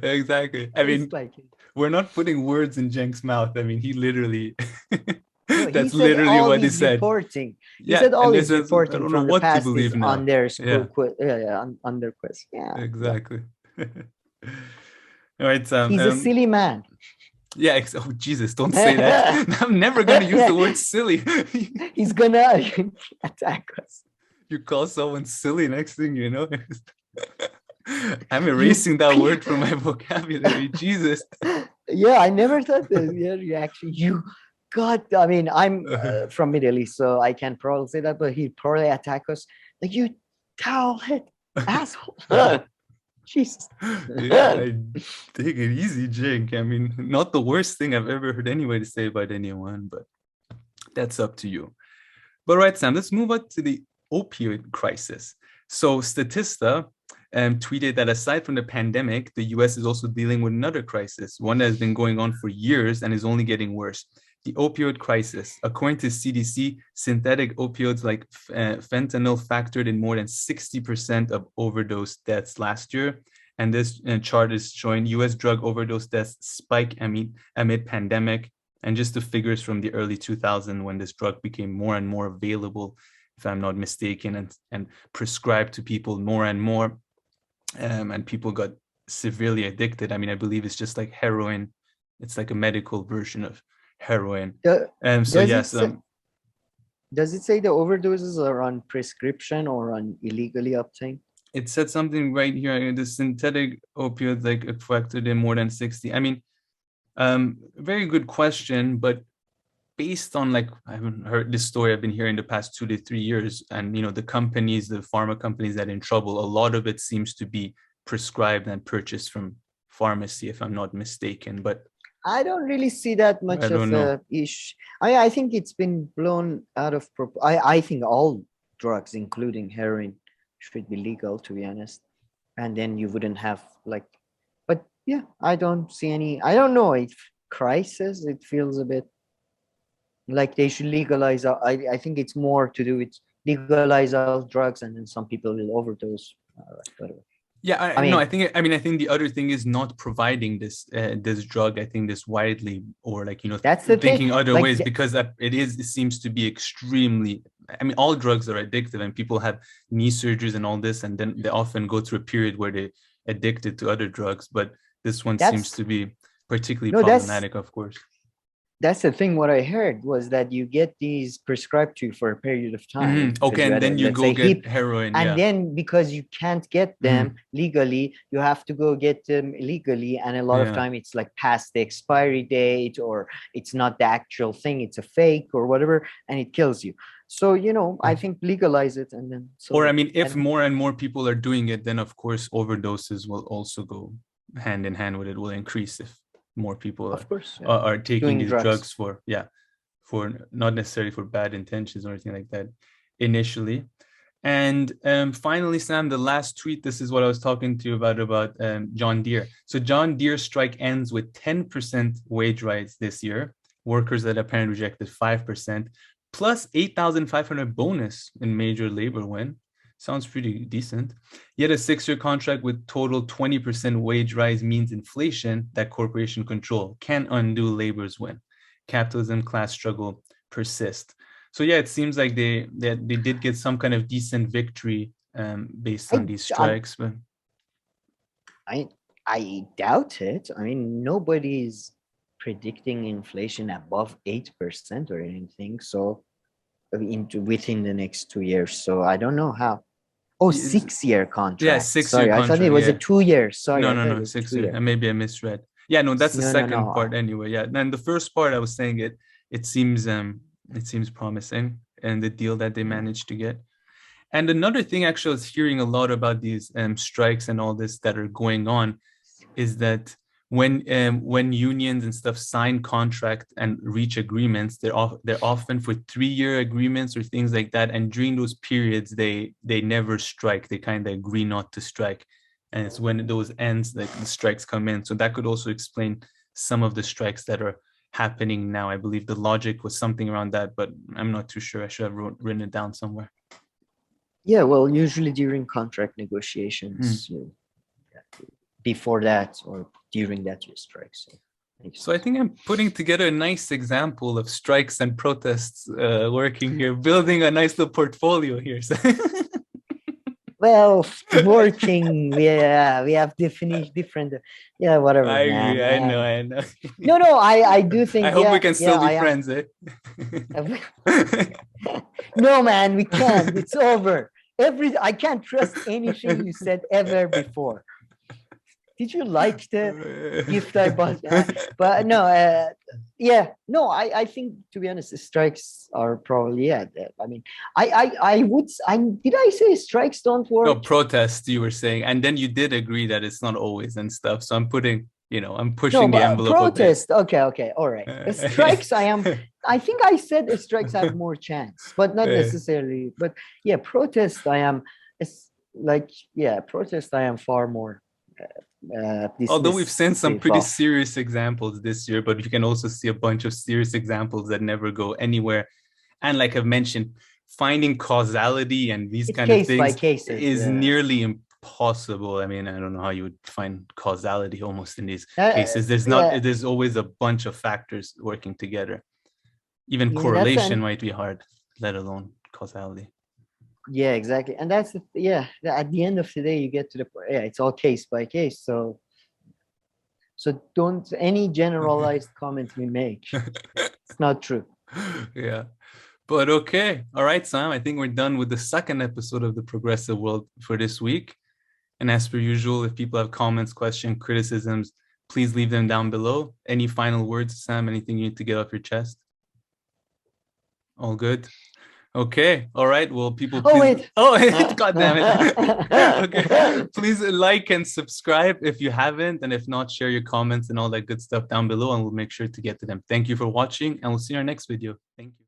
Exactly. I mean, We're not putting words in Cenk's mouth. I mean, he literally, No, he that's said literally all what he he's said. reporting. He Yeah. said all And this he's is, I reporting don't know from the what to past is believe on now. their Yeah, on their quest. Yeah, yeah. exactly. All right, Sam. He's a silly man. Yeah. Oh, Jesus, don't say that. I'm never going to use the word silly. He's gonna attack us. You call someone silly, next thing you know, I'm You erasing that word from my vocabulary. Jesus. Yeah, I never thought that. Yeah, reaction. You got. I mean, I'm from Middle East, so I can probably say that, but he'd probably attack us like you towelhead asshole. Jesus. Yeah, I take it easy, Jake. I mean, not the worst thing I've ever heard anybody say about anyone, but that's up to you. But right, Sam, let's move on to the opioid crisis. So Statista tweeted that aside from the pandemic, the US is also dealing with another crisis, one that has been going on for years and is only getting worse. The opioid crisis. According to CDC, synthetic opioids like fentanyl factored in more than 60% of overdose deaths last year. And this chart is showing US drug overdose deaths spike amid pandemic. And just the figures from the early 2000s when this drug became more and more available, if I'm not mistaken, and prescribed to people more and more, and people got severely addicted. I mean, I believe it's just like heroin. It's like a medical version of heroin. So yes. Does it say the overdoses are on prescription or on illegally obtained? It said something right here. The synthetic opioids like affected in more than 60. I mean, very good question, but based on like I haven't heard this story I've been hearing the past 2 to 3 years, and the companies, the pharma companies that are in trouble, a lot of it seems to be prescribed and purchased from pharmacy, if I'm not mistaken. But I don't really see that much of a issue. I think it's been blown out of proportion. I think all drugs, including heroin, should be legal, to be honest, and then you wouldn't have like. But yeah, I don't see any. I don't know if crisis. It feels a bit like they should legalize. I think it's more to do with legalize all drugs, and then some people will overdose. Whatever. Yeah, I think the other thing is not providing this drug. I think this widely, or like that's the thinking thing. other ways, because it seems to be extremely. I mean, all drugs are addictive, and people have knee surgeries and all this, and then they often go through a period where they're addicted to other drugs. But this one seems to be particularly problematic, of course. That's the thing. What I heard was that you get these prescribed to you for a period of time. Okay, and then you go get heroin. And then because you can't get them legally, you have to go get them illegally. And a lot of time it's like past the expiry date, or it's not the actual thing. It's a fake or whatever, and it kills you. So, I think legalize it and then. If more and more people are doing it, then of course overdoses will also go hand in hand with it, will increase if more people are taking these drugs for not necessarily for bad intentions or anything like that initially. And finally, Sam, the last tweet, this is what I was talking to you about John Deere. So John Deere strike ends with 10% wage rise this year. Workers that apparently rejected 5%, plus 8,500 bonus in major labor win. Sounds pretty decent. Yet a 6-year contract with total 20% wage rise means inflation that corporation control can undo labor's win. Capitalism, class struggle persist. So yeah, it seems like they did get some kind of decent victory based on these strikes. But I doubt it. I mean, nobody's predicting inflation above 8% or anything. So within the next 2 years. So I don't know how. Oh, 6-year contract. Yeah, 6-year contract. I thought it was a 2 year. Sorry. No, 6 years. And maybe I misread. Yeah, no, that's the second part anyway. Yeah. And the first part I was saying it seems promising, and the deal that they managed to get. And another thing actually I was hearing a lot about these strikes and all this that are going on is that when unions and stuff sign contract and reach agreements, they're often for 3-year agreements or things like that. And during those periods, they never strike. They kind of agree not to strike. And it's when those ends that the strikes come in. So that could also explain some of the strikes that are happening now. I believe the logic was something around that, but I'm not too sure. I should have written it down somewhere. Yeah, well, usually during contract negotiations, before that or during that you strike. So. So I think I'm putting together a nice example of strikes and protests working here, building a nice little portfolio here. Well, working, yeah, we have different, yeah, whatever, I man. agree. I know. No, I do think, I hope we can still be I am. friends, eh? No, man, we can't. It's over. I can't trust anything you said ever before. Did you like the gift I bought? But no, I think, to be honest, the strikes are probably, yeah. I mean, did I say strikes don't work? No, protests, you were saying. And then you did agree that it's not always and stuff. So I'm pushing the envelope protest. Okay, all right. Strikes, I think I said the strikes have more chance, but not necessarily. But yeah, protest, protest, I am far more. Although we've seen some pretty serious examples this year, but you can also see a bunch of serious examples that never go anywhere. And like I've mentioned, finding causality and these kind of things is nearly impossible. I mean, I don't know how you would find causality almost in these cases. There's always a bunch of factors working together. Even correlation might be hard, let alone causality. Yeah, exactly. And that's at the end of the day, you get to the point. Yeah, it's all case by case. So don't any generalized comment we make. It's not true. Yeah. But okay. All right, Sam. I think we're done with the second episode of the Progressive World for this week. And as per usual, if people have comments, questions, criticisms, please leave them down below. Any final words, Sam? Anything you need to get off your chest? All good. Okay. All right. Well, people. Please... Oh, wait. God damn it. Okay. Please like and subscribe if you haven't. And if not, share your comments and all that good stuff down below, and we'll make sure to get to them. Thank you for watching, and we'll see you in our next video. Thank you.